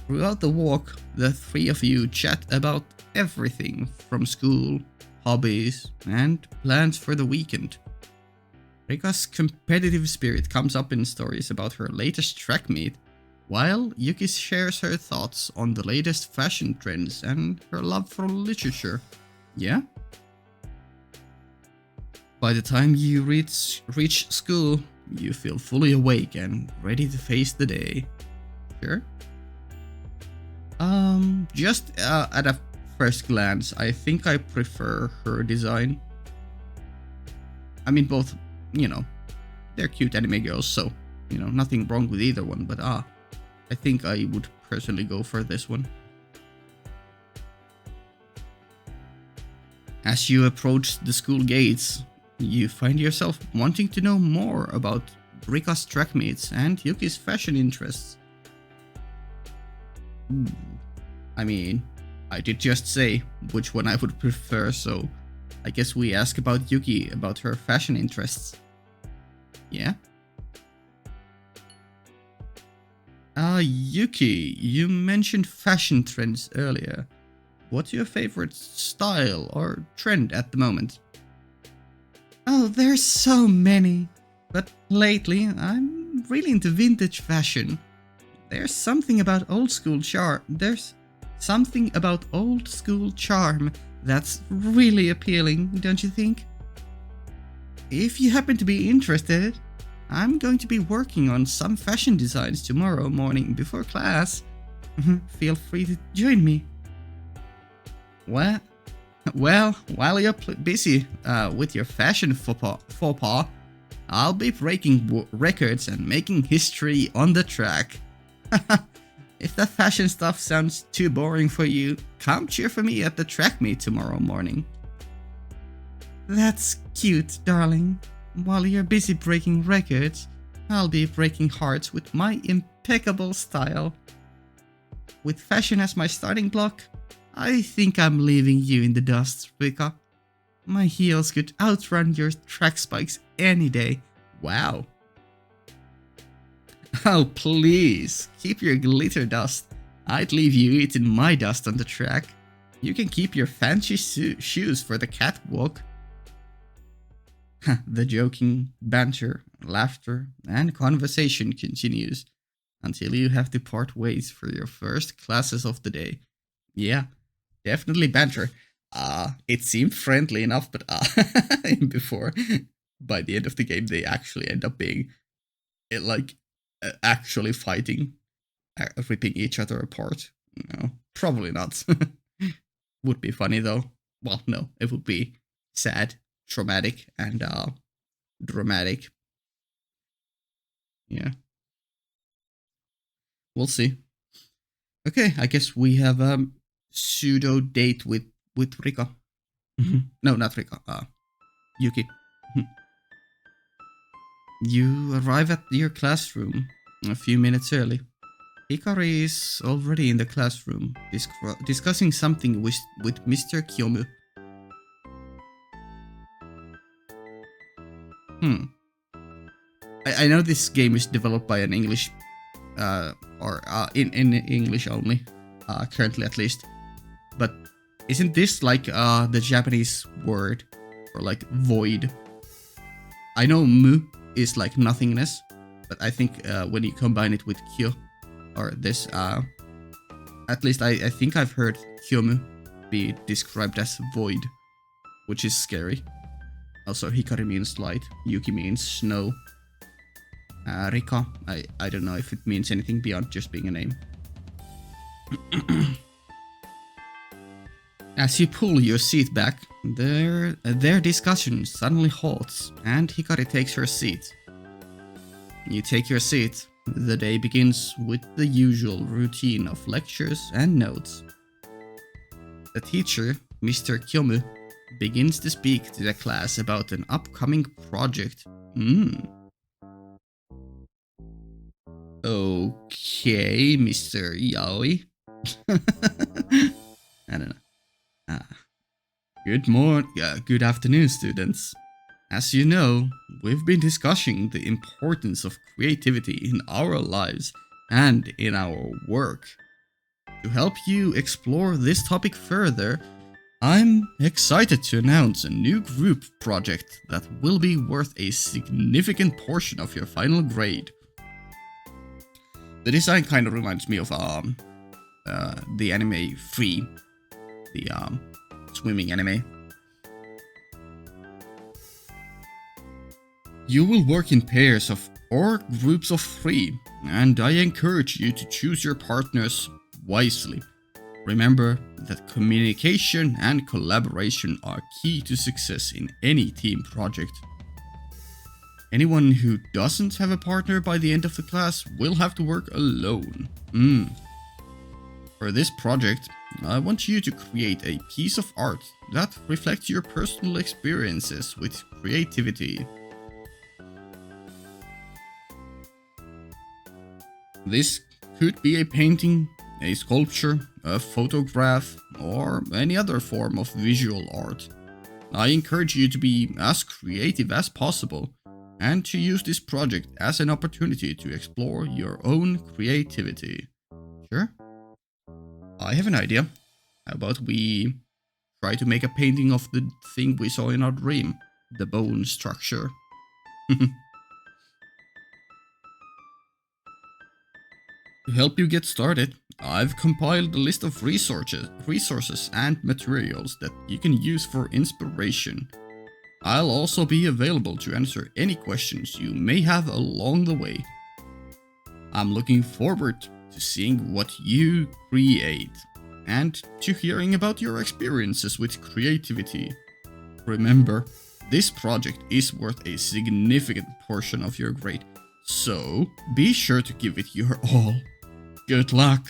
Throughout the walk, the three of you chat about everything from school, hobbies, and plans for the weekend. Rika's competitive spirit comes up in stories about her latest track meet, while Yuki shares her thoughts on the latest fashion trends and her love for literature. Yeah? By the time you reach school, you feel fully awake and ready to face the day. Sure? Just at a first glance, I think I prefer her design. I mean, both, they're cute anime girls, so, nothing wrong with either one, but I think I would personally go for this one. As you approach the school gates, you find yourself wanting to know more about Rika's track meets and Yuki's fashion interests. I mean, I did just say which one I would prefer, so I guess we ask about Yuki about her fashion interests. Yeah? Yuki, you mentioned fashion trends earlier. What's your favorite style or trend at the moment? Oh, there's so many. But lately, I'm really into vintage fashion. There's something about old school charm that's really appealing, don't you think? If you happen to be interested, I'm going to be working on some fashion designs tomorrow morning before class. Feel free to join me. Well, while you're busy with your fashion faux pas, I'll be breaking records and making history on the track. If that fashion stuff sounds too boring for you, come cheer for me at the track meet tomorrow morning. That's cute, darling. While you're busy breaking records, I'll be breaking hearts with my impeccable style. With fashion as my starting block, I think I'm leaving you in the dust, Rika. My heels could outrun your track spikes any day. Wow. Oh, please, keep your glitter dust. I'd leave you eating my dust on the track. You can keep your fancy shoes for the catwalk. The joking, banter, laughter, and conversation continues until you have to part ways for your first classes of the day. Yeah, definitely banter. It seemed friendly enough, but before, by the end of the game, they actually end up being actually fighting, ripping each other apart. No, probably not. Would be funny though. Well, no, it would be sad, traumatic, and dramatic. Yeah. We'll see. Okay, I guess we have a pseudo date with Rika. No, not Rika. Yuki. You arrive at your classroom a few minutes early. Hikari is already in the classroom, discussing something with Mr. Kiyomu. I know this game is developed by an English, in English only, currently at least. But isn't this like the Japanese word for like void? I know mu is like nothingness, but I think when you combine it with kyo, or this, at least I think I've heard Kiyomu be described as void, which is scary. Also, Hikari means light, Yuki means snow. Rika, I don't know if it means anything beyond just being a name. As you pull your seat back, Their discussion suddenly halts, and Hikari takes her seat. You take your seat. The day begins with the usual routine of lectures and notes. The teacher, Mr. Kyomu, begins to speak to the class about an upcoming project. Okay, Mr. Yaoi. I don't know. Good afternoon, students. As you know, we've been discussing the importance of creativity in our lives and in our work. To help you explore this topic further, I'm excited to announce a new group project that will be worth a significant portion of your final grade. The design kind of reminds me of the anime Free, the swimming anime. You will work in pairs of or groups of 3, and I encourage you to choose your partners wisely. Remember that communication and collaboration are key to success in any team project. Anyone who doesn't have a partner by the end of the class will have to work alone. For this project, I want you to create a piece of art that reflects your personal experiences with creativity. This could be a painting, a sculpture, a photograph, or any other form of visual art. I encourage you to be as creative as possible and to use this project as an opportunity to explore your own creativity. Sure? I have an idea. How about we try to make a painting of the thing we saw in our dream, the bone structure? To help you get started, I've compiled a list of resources and materials that you can use for inspiration. I'll also be available to answer any questions you may have along the way. I'm looking forward to seeing what you create and to hearing about your experiences with creativity. Remember, this project is worth a significant portion of your grade, so be sure to give it your all. Good luck!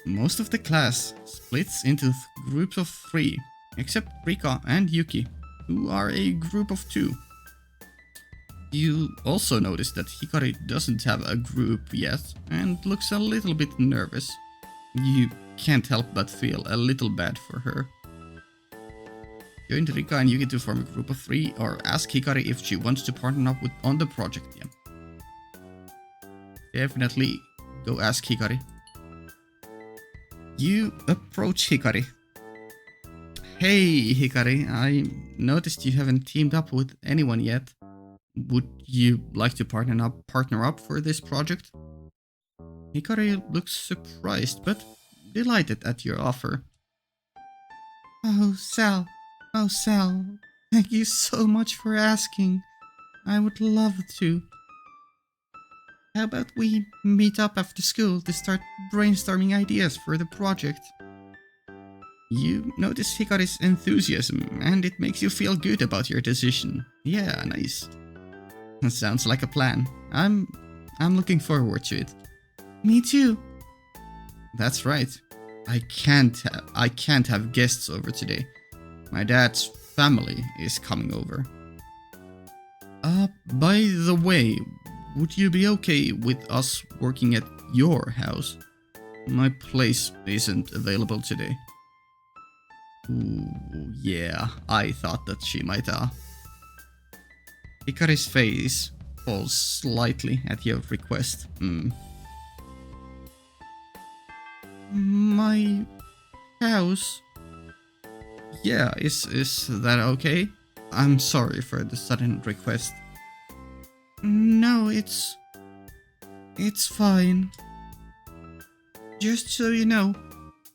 Most of the class splits into groups of 3, except Rika and Yuki, who are a group of 2. You also notice that Hikari doesn't have a group yet and looks a little bit nervous. You can't help but feel a little bad for her. Join Rika and Yuki to form a group of 3 or ask Hikari if she wants to partner up on the project. Definitely go ask Hikari. You approach Hikari. Hey Hikari, I noticed you haven't teamed up with anyone yet. Would you like to partner up for this project? Hikari looks surprised but delighted at your offer. Oh Sal, thank you so much for asking. I would love to. How about we meet up after school to start brainstorming ideas for the project? You notice Hikari's enthusiasm and it makes you feel good about your decision. Yeah, nice. Sounds like a plan. I'm looking forward to it. Me too. That's right. I can't have guests over today. My dad's family is coming over. By the way, would you be okay with us working at your house? My place isn't available today. Ooh, yeah, I thought that she might. Hikari's face falls slightly at your request. My house? Yeah, is that okay? I'm sorry for the sudden request. No, it's fine. Just so you know,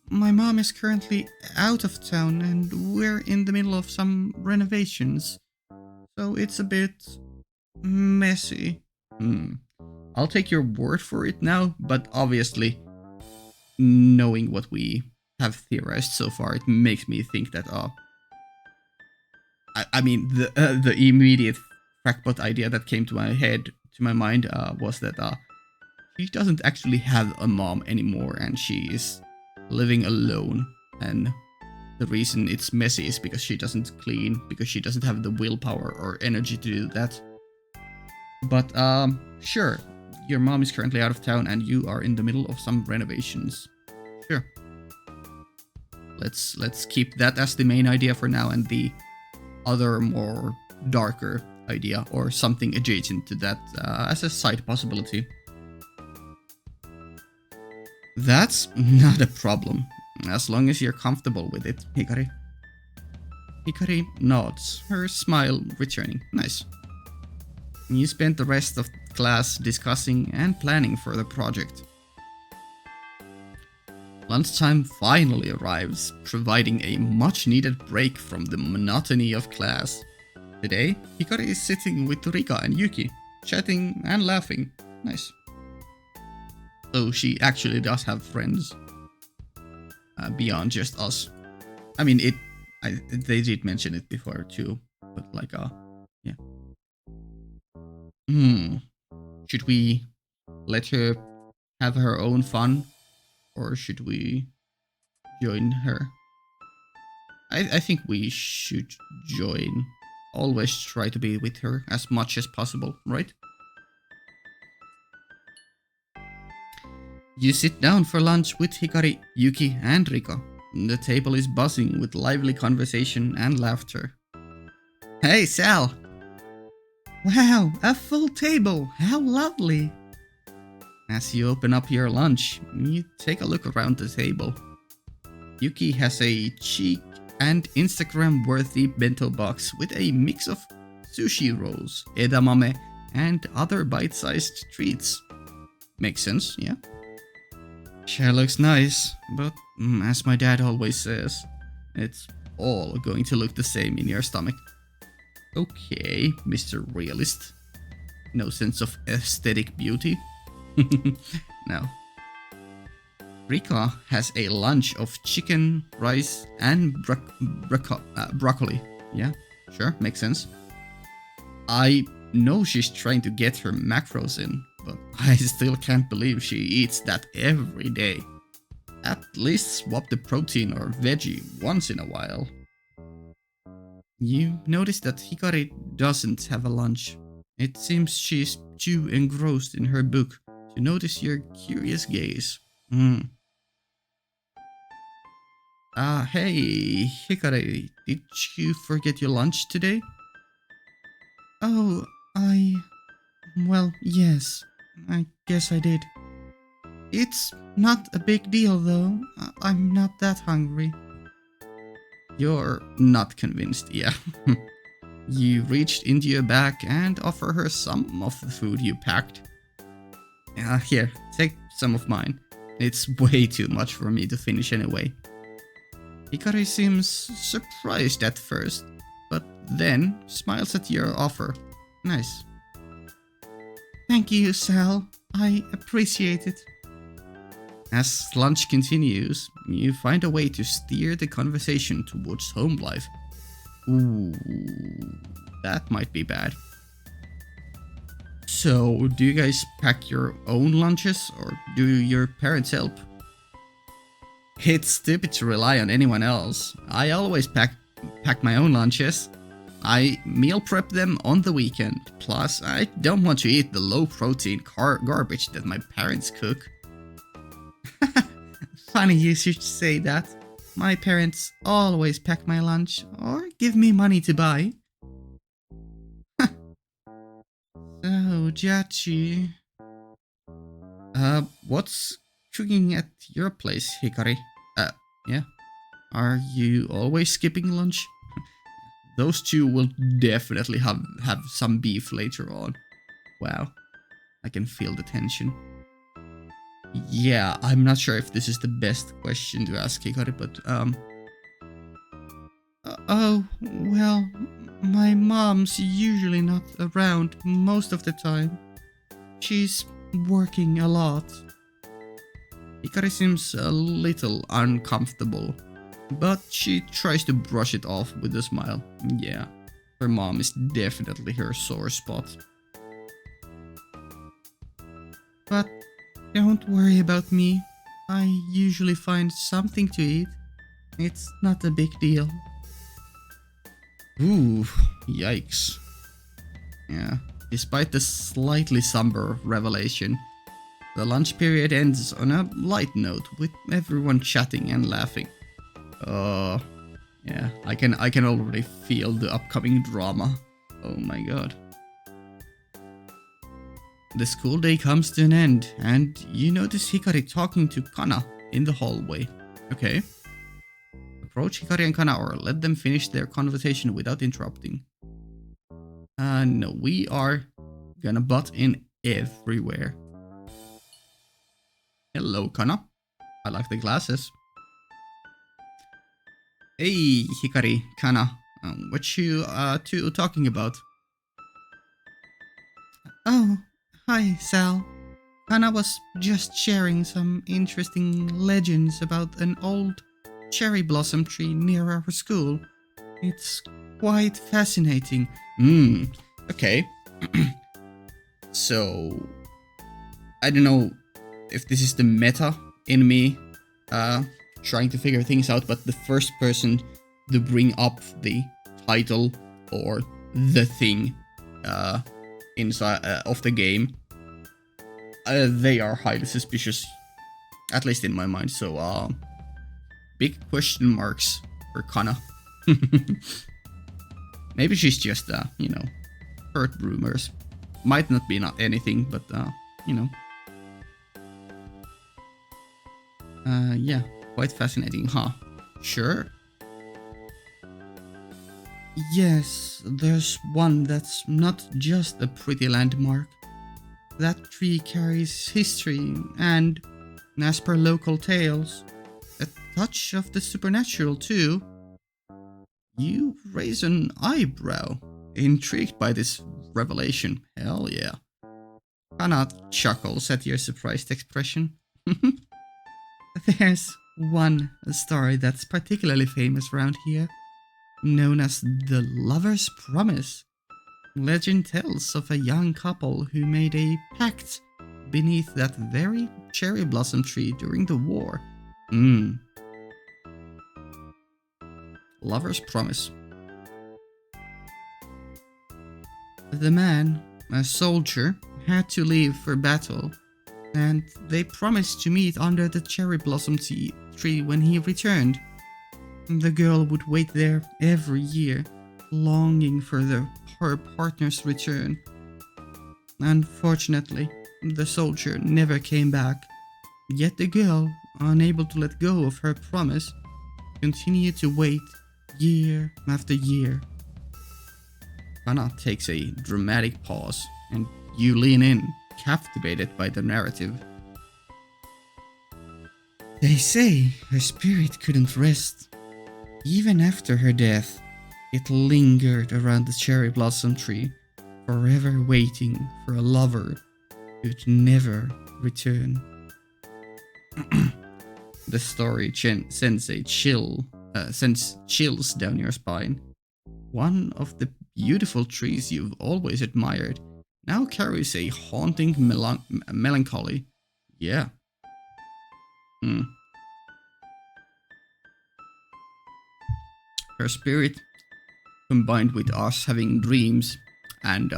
my mom is currently out of town and we're in the middle of some renovations. So it's a bit messy. I'll take your word for it now, but obviously, knowing what we have theorized so far, it makes me think that I mean, the immediate crackpot idea that came to my mind, was that she doesn't actually have a mom anymore, and she is living alone. And the reason it's messy is because she doesn't clean, because she doesn't have the willpower or energy to do that. But sure, your mom is currently out of town, and you are in the middle of some renovations. Sure. Let's keep that as the main idea for now, and the other more darker idea or something adjacent to that as a side possibility. That's not a problem, as long as you're comfortable with it, Hikari. Hikari nods, her smile returning. Nice. You spent the rest of class discussing and planning for the project. Lunchtime finally arrives, providing a much-needed break from the monotony of class. Today, Hikari is sitting with Rika and Yuki, chatting and laughing. Nice. So she actually does have friends beyond just us. I mean, they did mention it before too, but like, yeah. Should we let her have her own fun, or should we join her? I think we should join. Always try to be with her as much as possible, right? You sit down for lunch with Hikari, Yuki, and Rika. The table is buzzing with lively conversation and laughter. Hey, Sal! Wow, a full table! How lovely! As you open up your lunch, you take a look around the table. Yuki has a chic and Instagram-worthy bento box with a mix of sushi rolls, edamame, and other bite-sized treats. Makes sense, yeah? Sure looks nice, but as my dad always says, it's all going to look the same in your stomach. Okay, Mr. Realist. No sense of aesthetic beauty? No. Rika has a lunch of chicken, rice, and broccoli. Yeah, sure, makes sense. I know she's trying to get her macros in, but I still can't believe she eats that every day. At least swap the protein or veggie once in a while. You notice that Hikari doesn't have a lunch. It seems she's too engrossed in her book to notice your curious gaze. Hey, Hikari, did you forget your lunch today? Oh, well, yes, I guess I did. It's not a big deal though, I'm not that hungry. You're not convinced, yeah. You reached into your bag and offer her some of the food you packed. Here, take some of mine. It's way too much for me to finish anyway. Hikari seems surprised at first, but then smiles at your offer. Nice. Thank you, Sal. I appreciate it. As lunch continues, you find a way to steer the conversation towards home life. Ooh, that might be bad. So, do you guys pack your own lunches, or do your parents help? It's stupid to rely on anyone else. I always pack my own lunches. I meal prep them on the weekend. Plus, I don't want to eat the low-protein garbage that my parents cook. Funny you should say that. My parents always pack my lunch or give me money to buy. So, Jachi... what's cooking at your place, Hikari? Yeah? Are you always skipping lunch? Those two will definitely have some beef later on. Wow. I can feel the tension. Yeah, I'm not sure if this is the best question to ask Hikari, but oh, well, my mom's usually not around most of the time. She's working a lot. Hikari seems a little uncomfortable, but she tries to brush it off with a smile. Yeah, Her mom is definitely her sore spot. But don't worry about me. I usually find something to eat. It's not a big deal. Ooh, yikes. Yeah, despite the slightly somber revelation, the lunch period ends on a light note with everyone chatting and laughing. Yeah, I can already feel the upcoming drama. Oh my god. The school day comes to an end, and you notice Hikari talking to Kana in the hallway. Okay. Approach Hikari and Kana or let them finish their conversation without interrupting. No, we are gonna butt in everywhere. Hello, Kana. I like the glasses. Hey, Hikari, Kana. What you two talking about? Oh, hi, Sal. Kana was just sharing some interesting legends about an old cherry blossom tree near our school. It's quite fascinating. Okay. So, I don't know if this is the meta in me trying to figure things out, but the first person to bring up the title or the thing inside of the game, they are highly suspicious, at least in my mind. So, big question marks for Kana. Maybe she's just, heard rumors. Might not be not anything, but, yeah, quite fascinating, huh? Sure. Yes, there's one that's not just a pretty landmark. That tree carries history and, as per local tales, a touch of the supernatural too. You raise an eyebrow, intrigued by this revelation. Hell yeah. Kana chuckles at your surprised expression. There's one story that's particularly famous around here, known as the Lover's Promise. Legend tells of a young couple who made a pact beneath that very cherry blossom tree during the war. Lover's Promise. The man, a soldier, had to leave for battle, and they promised to meet under the cherry blossom tree when he returned. The girl would wait there every year, longing for her partner's return. Unfortunately, the soldier never came back, yet the girl, unable to let go of her promise, continued to wait year after year. Kana takes a dramatic pause, and you lean in, captivated by the narrative. They say her spirit couldn't rest. Even after her death, it lingered around the cherry blossom tree, forever waiting for a lover who'd never return. The story sends chills down your spine. One of the beautiful trees you've always admired now carries a haunting melancholy. Yeah. Her spirit, combined with us having dreams, and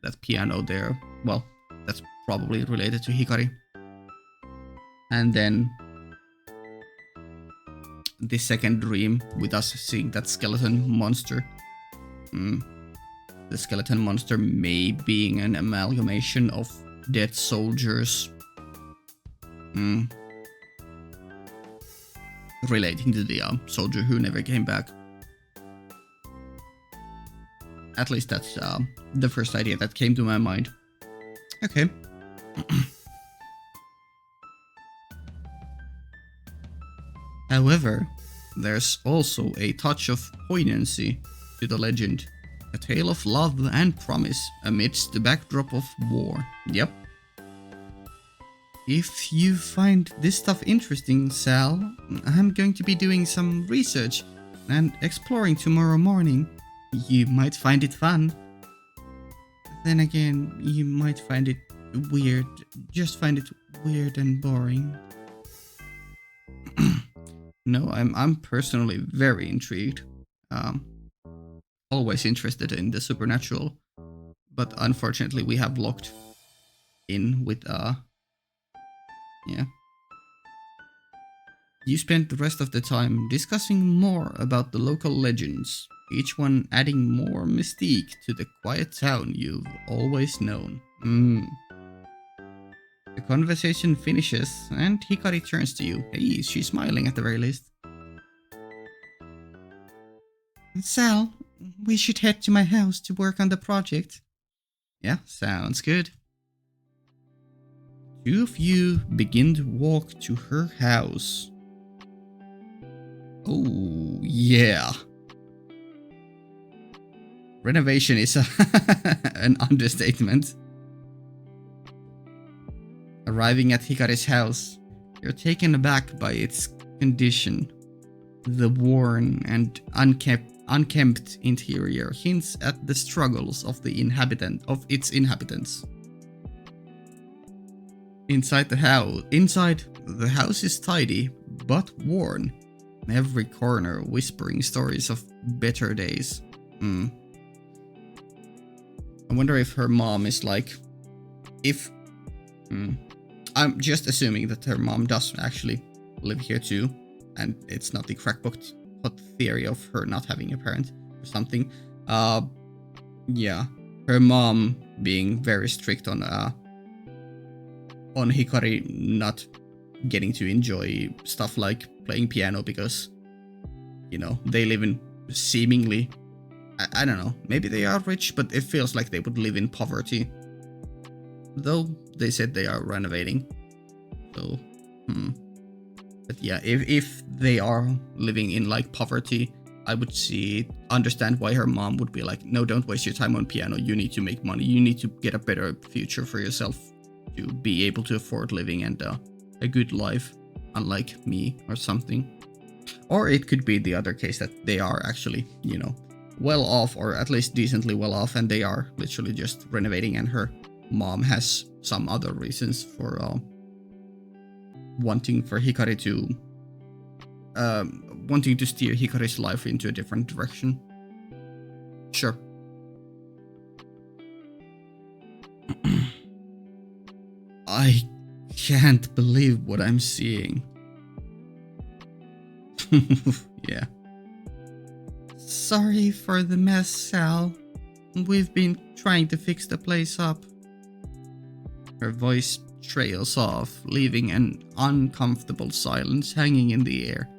that piano there, well, that's probably related to Hikari. And then the second dream with us seeing that skeleton monster. The skeleton monster may being an amalgamation of dead soldiers. Relating to the soldier who never came back. At least that's the first idea that came to my mind. Okay. However, there's also a touch of poignancy to the legend. A tale of love and promise amidst the backdrop of war. Yep. If you find this stuff interesting, Sal, I'm going to be doing some research and exploring tomorrow morning. You might find it fun. Then again, you might find it weird. Just find it weird and boring. No, I'm personally very intrigued. Um, Always interested in the supernatural, but unfortunately we have locked in with yeah. You spent the rest of the time discussing more about the local legends, each one adding more mystique to the quiet town you've always known. The conversation finishes and Hikari turns to you. Hey, she's smiling at the very least. Sal, we should head to my house to work on the project. Yeah, sounds good. Two of you begin to walk to her house. Oh, yeah. Renovation is an understatement. Arriving at Hikari's house, you're taken aback by its condition. The worn and unkempt interior hints at the struggles of its inhabitants. Inside the house is tidy but worn. Every corner whispering stories of better days. I wonder if her mom is like, I'm just assuming that her mom does actually live here too, and it's not the crackpot theory of her not having a parent or something. Yeah, her mom being very strict on Hikari not getting to enjoy stuff like playing piano because, you know, they live in seemingly, I don't know, maybe they are rich, but it feels like they would live in poverty. Though they said they are renovating. So, But yeah, if they are living in like poverty, I would understand why her mom would be like, no, don't waste your time on piano. You need to make money. You need to get a better future for yourself to be able to afford living and a good life, unlike me or something. Or it could be the other case that they are actually, you know, well off, or at least decently well off, and they are literally just renovating, and her mom has some other reasons for wanting to steer Hikari's life into a different direction. Sure. I can't believe what I'm seeing. Yeah. Sorry for the mess, Sal. We've been trying to fix the place up. Her voice trails off, leaving an uncomfortable silence hanging in the air.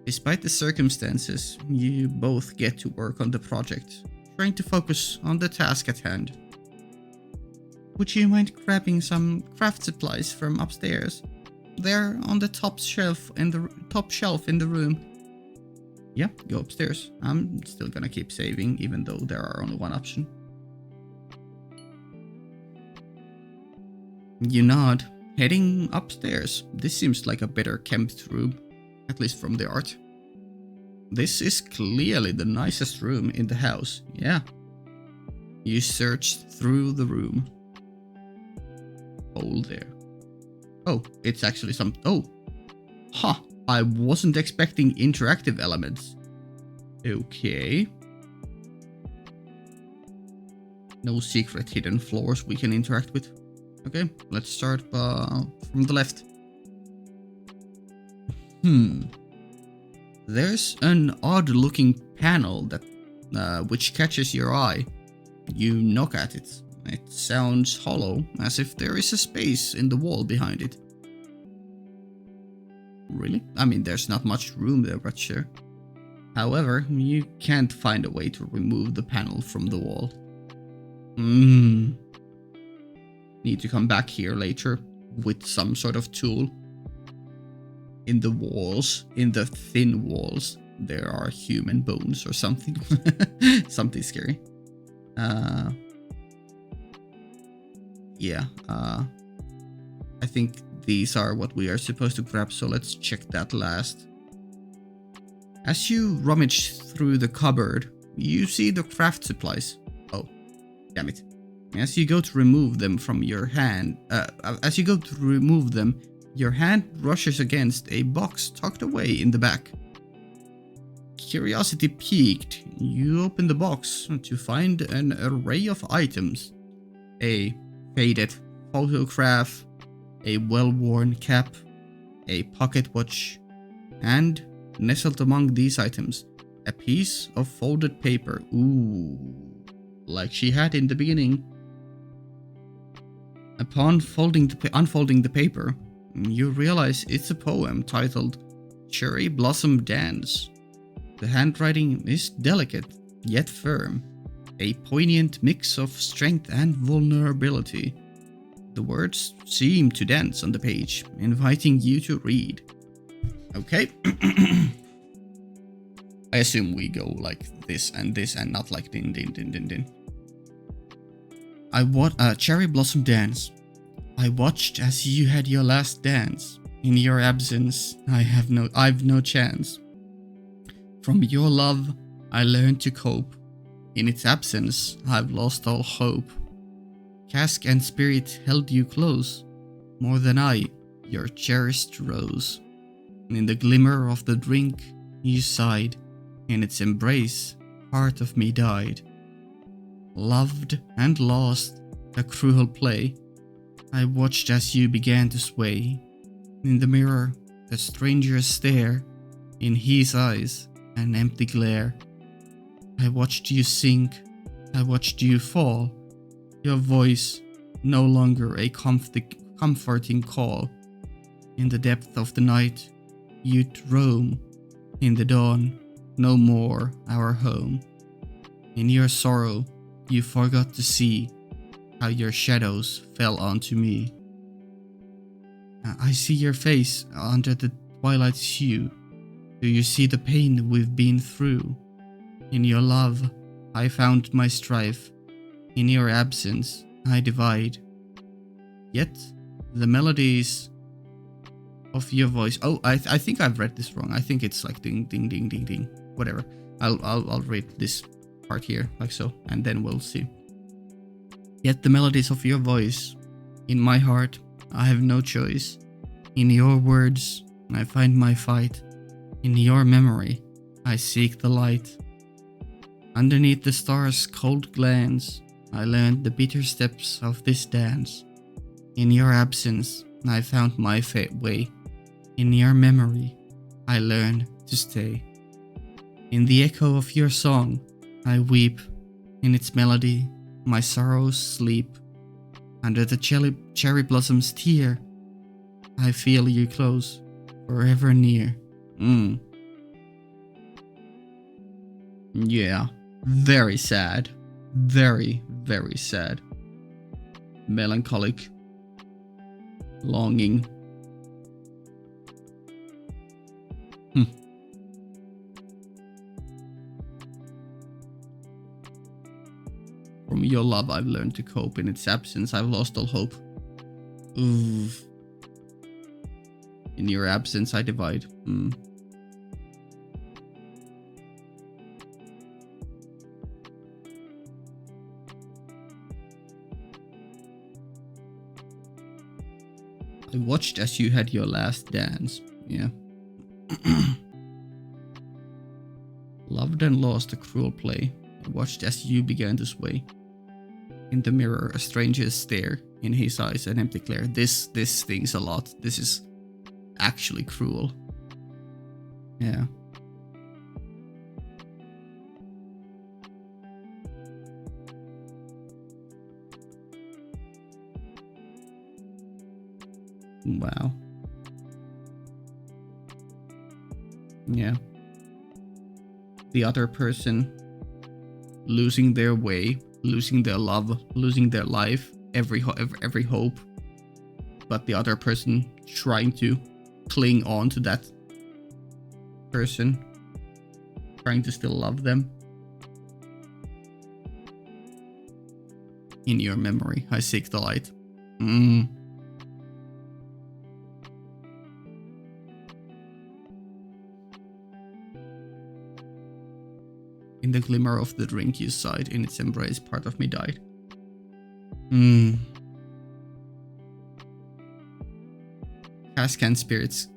Despite the circumstances, you both get to work on the project, trying to focus on the task at hand. Would you mind grabbing some craft supplies from upstairs? They're on the top shelf in the room. Yeah, go upstairs. I'm still gonna keep saving, even though there are only one option. You nod, heading upstairs. This seems like a better kept room, at least from the art. This is clearly the nicest room in the house, yeah. You searched through the room. Hold there. Oh, it's actually I wasn't expecting interactive elements. Okay. No secret hidden floors we can interact with. Okay, let's start from the left. There's an odd-looking panel that which catches your eye. You knock at it. It sounds hollow, as if there is a space in the wall behind it. Really? I mean, there's not much room there, but sure. However, you can't find a way to remove the panel from the wall. Need to come back here later with some sort of tool. In the walls, in the thin walls, there are human bones or something. Something scary. Yeah, I think these are what we are supposed to grab, so let's check that last. As you rummage through the cupboard, you see the craft supplies. Oh, damn it. As you go to remove them from your hand, your hand brushes against a box tucked away in the back. Curiosity piqued, you open the box to find an array of items. A faded photograph, a well-worn cap, a pocket watch, and nestled among these items, a piece of folded paper. Ooh, like she had in the beginning. Upon unfolding the paper, you realize it's a poem titled Cherry Blossom Dance. The handwriting is delicate, yet firm, a poignant mix of strength and vulnerability. The words seem to dance on the page, inviting you to read. Okay. I assume we go like this and not like din din din din din. Cherry Blossom Dance. I watched as you had your last dance. In your absence, I've no chance. From your love, I learned to cope. In its absence, I've lost all hope. Cask and spirit held you close, more than I, your cherished rose. In the glimmer of the drink, you sighed. In its embrace, part of me died. Loved and lost, a cruel play. I watched as you began to sway. In the mirror, a stranger's stare. In his eyes, an empty glare. I watched you sink. I watched you fall. Your voice, no longer a comforting call. In the depth of the night, you'd roam. In the dawn, no more our home. In your sorrow, you forgot to see how your shadows fell onto me. I see your face under the twilight's hue. Do you see the pain we've been through? In your love, I found my strife. In your absence, I divide. Yet, the melodies of your voice. Oh, I think I've read this wrong. I think it's like ding, ding, ding, ding, ding. Whatever. I'll read this part here, like so, and then we'll see. Yet the melodies of your voice, in my heart, I have no choice. In your words, I find my fight. In your memory, I seek the light. Underneath the stars' cold glance, I learned the bitter steps of this dance. In your absence, I found my way. In your memory, I learned to stay. In the echo of your song, I weep. In its melody, my sorrows sleep. Under the cherry blossom's tear, I feel you close, forever near. Yeah, very sad. Very, very sad. Melancholic. Longing. From your love, I've learned to cope. In its absence, I've lost all hope. Ooh. In your absence, I divide. I watched as you had your last dance. Yeah. Loved and lost a cruel play. I watched as you began to sway. In the mirror, a stranger's stare. In his eyes, an empty glare. This stings a lot. This is actually cruel. Yeah. Wow. Yeah. The other person losing their way, losing their love, losing their life, every hope, but the other person trying to cling on to that person, trying to still love them. In your memory, I seek the light. In the glimmer of the drink you sighed, in its embrace part of me died. Cask and spirits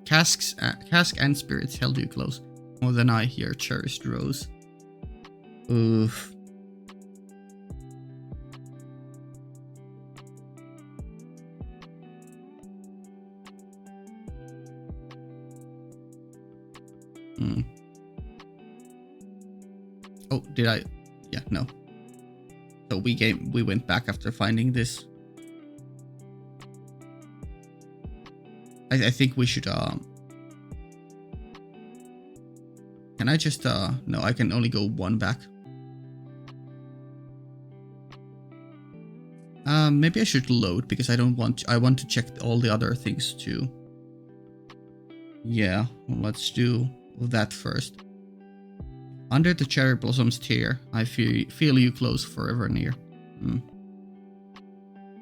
held you close, more than I here cherished rose. Oof. Oh, did I? Yeah, no. So we went back after finding this. I think we should can I just no, I can only go one back. Maybe I should load because I want to check all the other things too. Yeah, let's do that first. Under the cherry blossoms tear, I feel you close, forever near.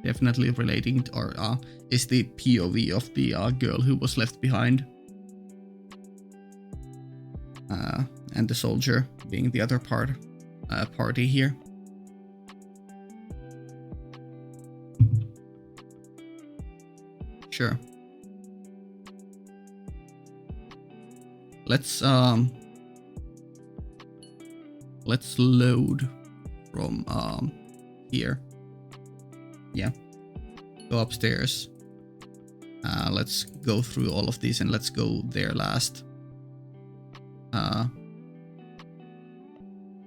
Definitely relating to, or is the POV of the girl who was left behind. And the soldier being the other party here. Sure. Let's load from here. Yeah. Go upstairs. Let's go through all of these and let's go there last.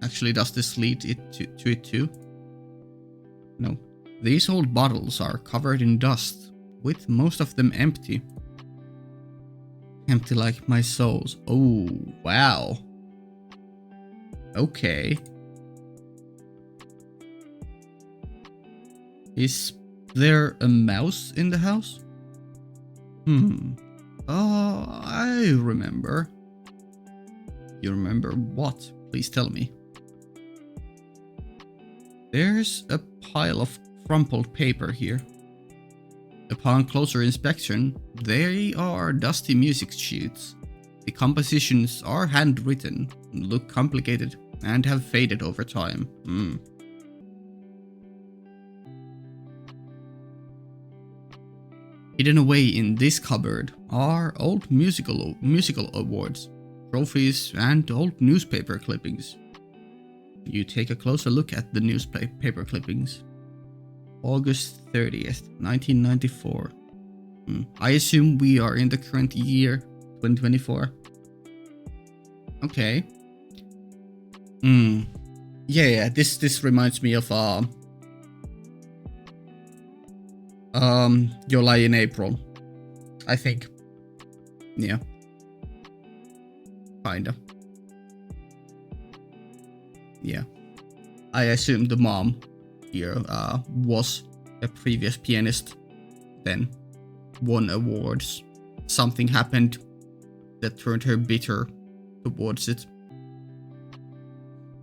Actually, does this lead it to it too? No. These old bottles are covered in dust, with most of them empty. Empty like my souls. Oh, wow. Okay. Is there a mouse in the house? Oh, I remember. You remember what? Please tell me. There's a pile of crumpled paper here. Upon closer inspection, they are dusty music sheets. The compositions are handwritten, look complicated, and have faded over time. Hidden away in this cupboard are old musical awards, trophies, and old newspaper clippings. You take a closer look at the newspaper clippings. August 30th, 1994. I assume we are in the current year, 2024. Okay. Yeah, this reminds me of Your Lie in April, I think. Yeah. Kinda. Yeah. I assume the mom here was a previous pianist, then won awards. Something happened that turned her bitter towards it.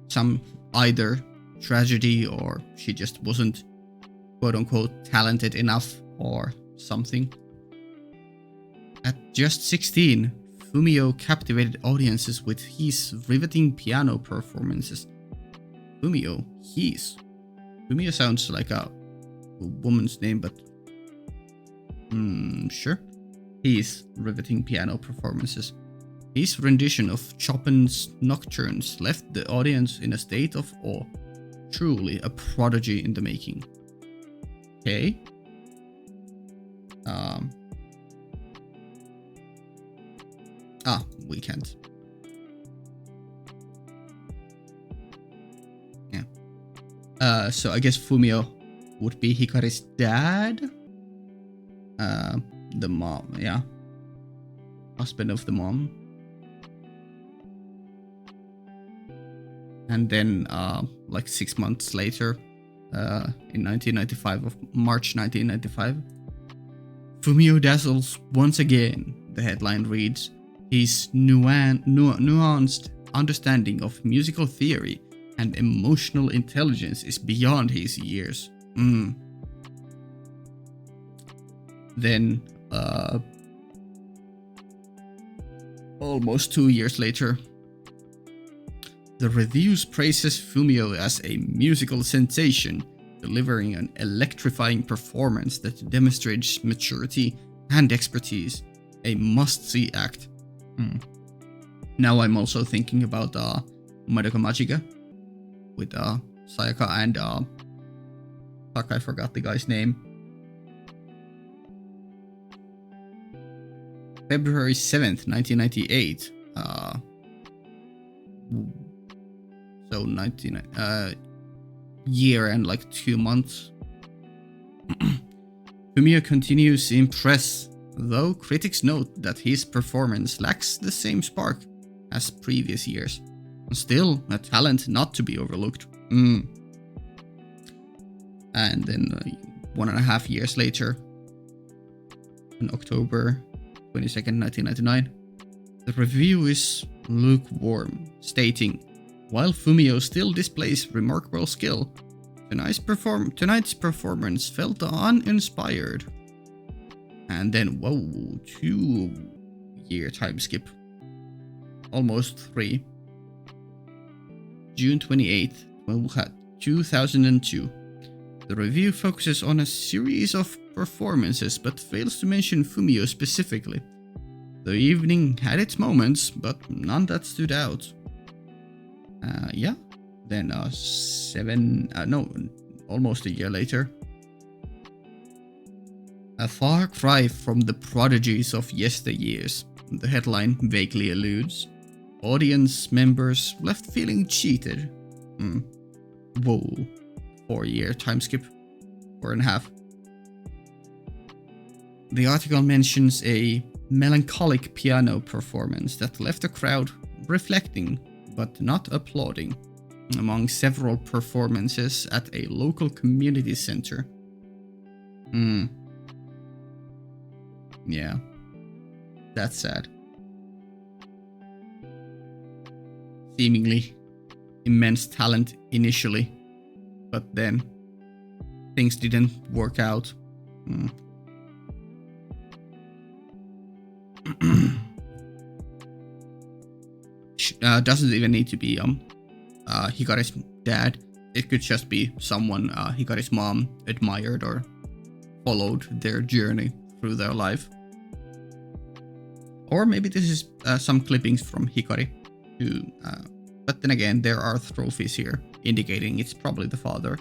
Some either tragedy or she just wasn't quote-unquote talented enough or something. At just 16, Fumio captivated audiences with his riveting piano performances. Fumio sounds like a woman's name, but sure. His riveting piano performances. His rendition of Chopin's Nocturnes left the audience in a state of awe. Truly a prodigy in the making. Okay. We can't. Yeah. So I guess Fumio would be Hikari's dad. The mom, yeah. Husband of the mom. And then, like 6 months later, in March 1995, Fumio dazzles once again, the headline reads. His nuanced understanding of musical theory and emotional intelligence is beyond his years. Then, almost 2 years later, The reviews praises Fumio as a musical sensation, delivering an electrifying performance that demonstrates maturity and expertise. A must-see act. Now I'm also thinking about Madoka Magica with Sayaka and fuck, I forgot the guy's name. February 7th, 1998. So 19 year and like 2 months. Fumio continues to impress, though critics note that his performance lacks the same spark as previous years. Still, a talent not to be overlooked. And then 1.5 years later, on October 22nd, 1999, the review is lukewarm, stating, "While Fumio still displays remarkable skill, tonight's performance felt uninspired." And then, whoa, 2-year time skip. Almost 3. June 28th, 2002. The review focuses on a series of performances but fails to mention Fumio specifically. The evening had its moments, but none that stood out. Then almost a year later. A far cry from the prodigies of yesteryears, the headline vaguely alludes. Audience members left feeling cheated. Whoa. 4-year time skip. 4.5. The article mentions a melancholic piano performance that left the crowd reflecting but not applauding, among several performances at a local community center. Yeah. That's sad. Seemingly immense talent initially, but then things didn't work out. Doesn't even need to be Hikari's dad. It could just be someone Hikari's mom admired or followed their journey through their life. Or maybe this is some clippings from Hikari, who, but then again, there are trophies here, indicating it's probably the father.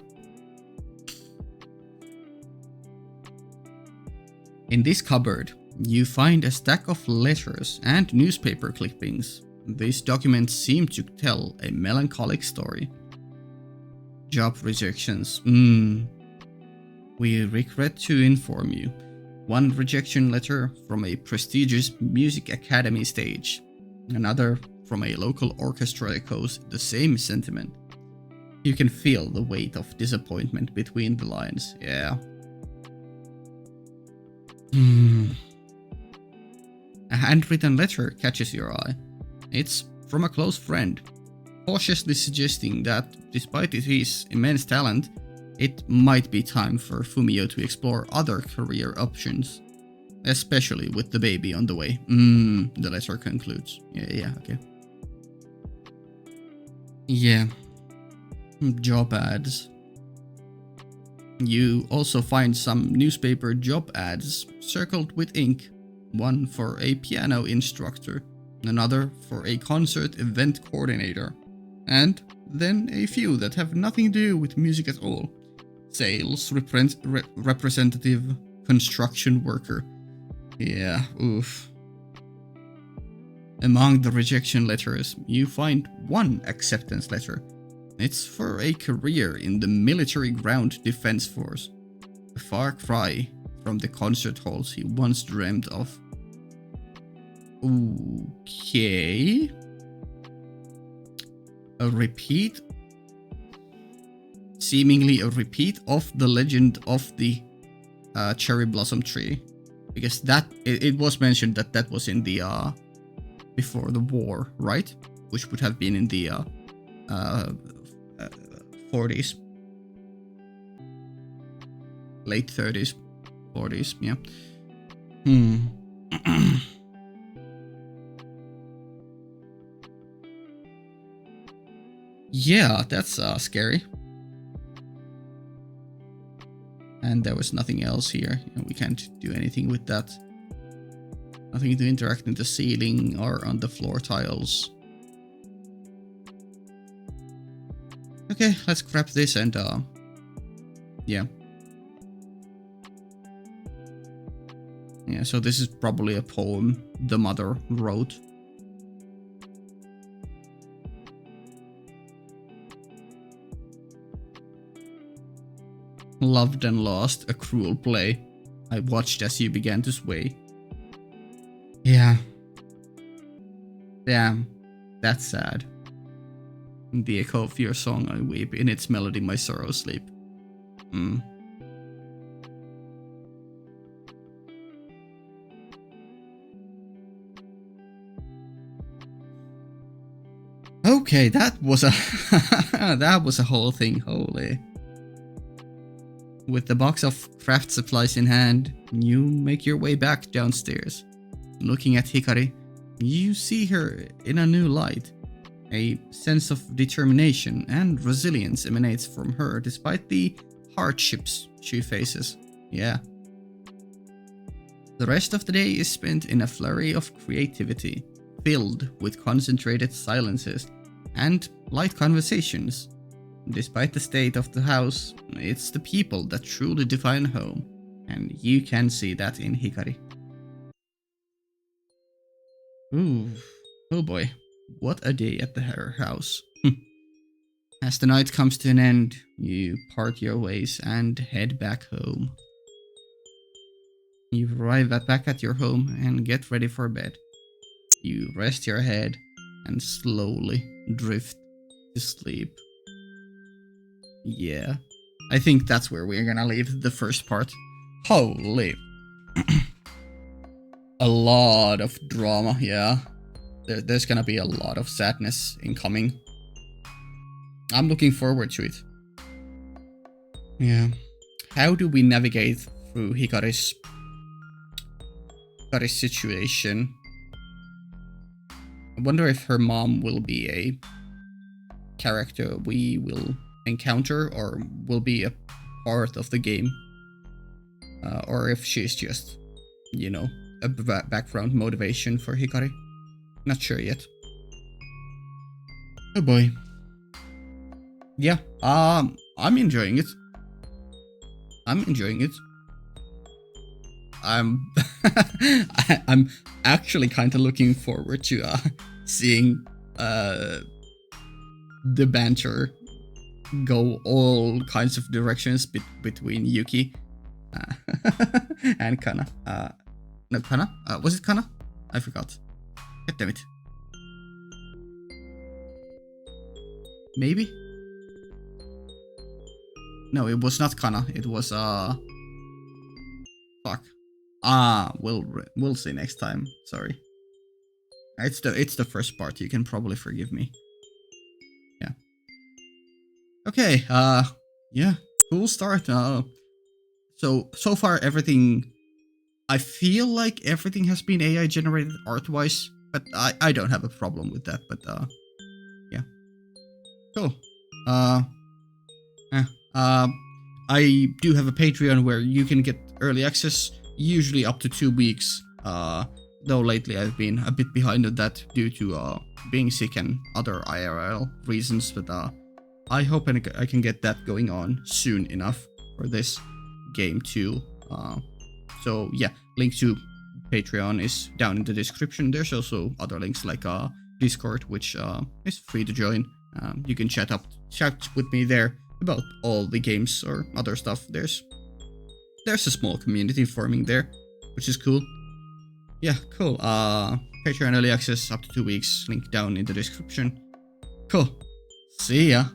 In this cupboard, you find a stack of letters and newspaper clippings. These documents seem to tell a melancholic story. Job rejections. We regret to inform you. One rejection letter from a prestigious music academy stage. Another from a local orchestra echoes the same sentiment. You can feel the weight of disappointment between the lines. Yeah. A handwritten letter catches your eye. It's from a close friend, cautiously suggesting that despite his immense talent, it might be time for Fumio to explore other career options, especially with the baby on the way. The letter concludes. Yeah, okay. Yeah. Job ads. You also find some newspaper job ads circled with ink. One for a piano instructor, another for a concert event coordinator, and then a few that have nothing to do with music at all. Sales representative, construction worker. Yeah, oof. Among the rejection letters, you find one acceptance letter. It's for a career in the military ground defense force. A far cry from the concert halls he once dreamed of. Okay. Seemingly a repeat of the legend of the cherry blossom tree, because that it was mentioned that was in the before the war, right? Which would have been in the 40s, late 30s, 40s. Yeah. Yeah, that's scary. And there was nothing else here. We can't do anything with that. Nothing to interact in the ceiling or on the floor tiles. Okay, let's grab this and yeah. Yeah, so this is probably a poem the mother wrote. Loved and lost, a cruel play. I watched as you began to sway. Yeah. Damn. That's sad. In the echo of your song I weep, in its melody my sorrow sleep. Okay, that was a that was a whole thing, holy. With the box of craft supplies in hand, you make your way back downstairs. Looking at Hikari, you see her in a new light. A sense of determination and resilience emanates from her despite the hardships she faces. Yeah. The rest of the day is spent in a flurry of creativity, filled with concentrated silences and light conversations. Despite the state of the house, it's the people that truly define home, and you can see that in Hikari. Ooh, oh boy, what a day at her house. As the night comes to an end, you part your ways and head back home. You arrive back at your home and get ready for bed. You rest your head and slowly drift to sleep. Yeah, I think that's where we're gonna leave the first part. Holy. A lot of drama, yeah. There's gonna be a lot of sadness incoming. I'm looking forward to it. Yeah. How do we navigate through Hikari's situation? I wonder if her mom will be a character we will encounter or will be a part of the game. Or if she's just, you know, a background motivation for Hikari. Not sure yet. Oh boy. Yeah, I'm enjoying it. I'm I'm actually kind of looking forward to seeing the banter go all kinds of directions between Yuki and Kana. No, Kana? Was it Kana? I forgot. God damn it. Maybe? No, it was not Kana. It was fuck. We'll see next time. Sorry. It's the first part. You can probably forgive me. Yeah. Okay. Yeah. Cool start. So far everything. I feel like everything has been AI generated art-wise, but I don't have a problem with that. But yeah. Cool. I do have a Patreon where you can get early access, usually up to 2 weeks. Though lately I've been a bit behind on that due to being sick and other IRL reasons, but I hope I can get that going on soon enough for this game too. So yeah, link to Patreon is down in the description. There's also other links like Discord, which is free to join. You can chat with me there about all the games or other stuff. There's a small community forming there, which is cool. Yeah, cool. Patreon early access up to 2 weeks. Link down in the description. Cool. See ya.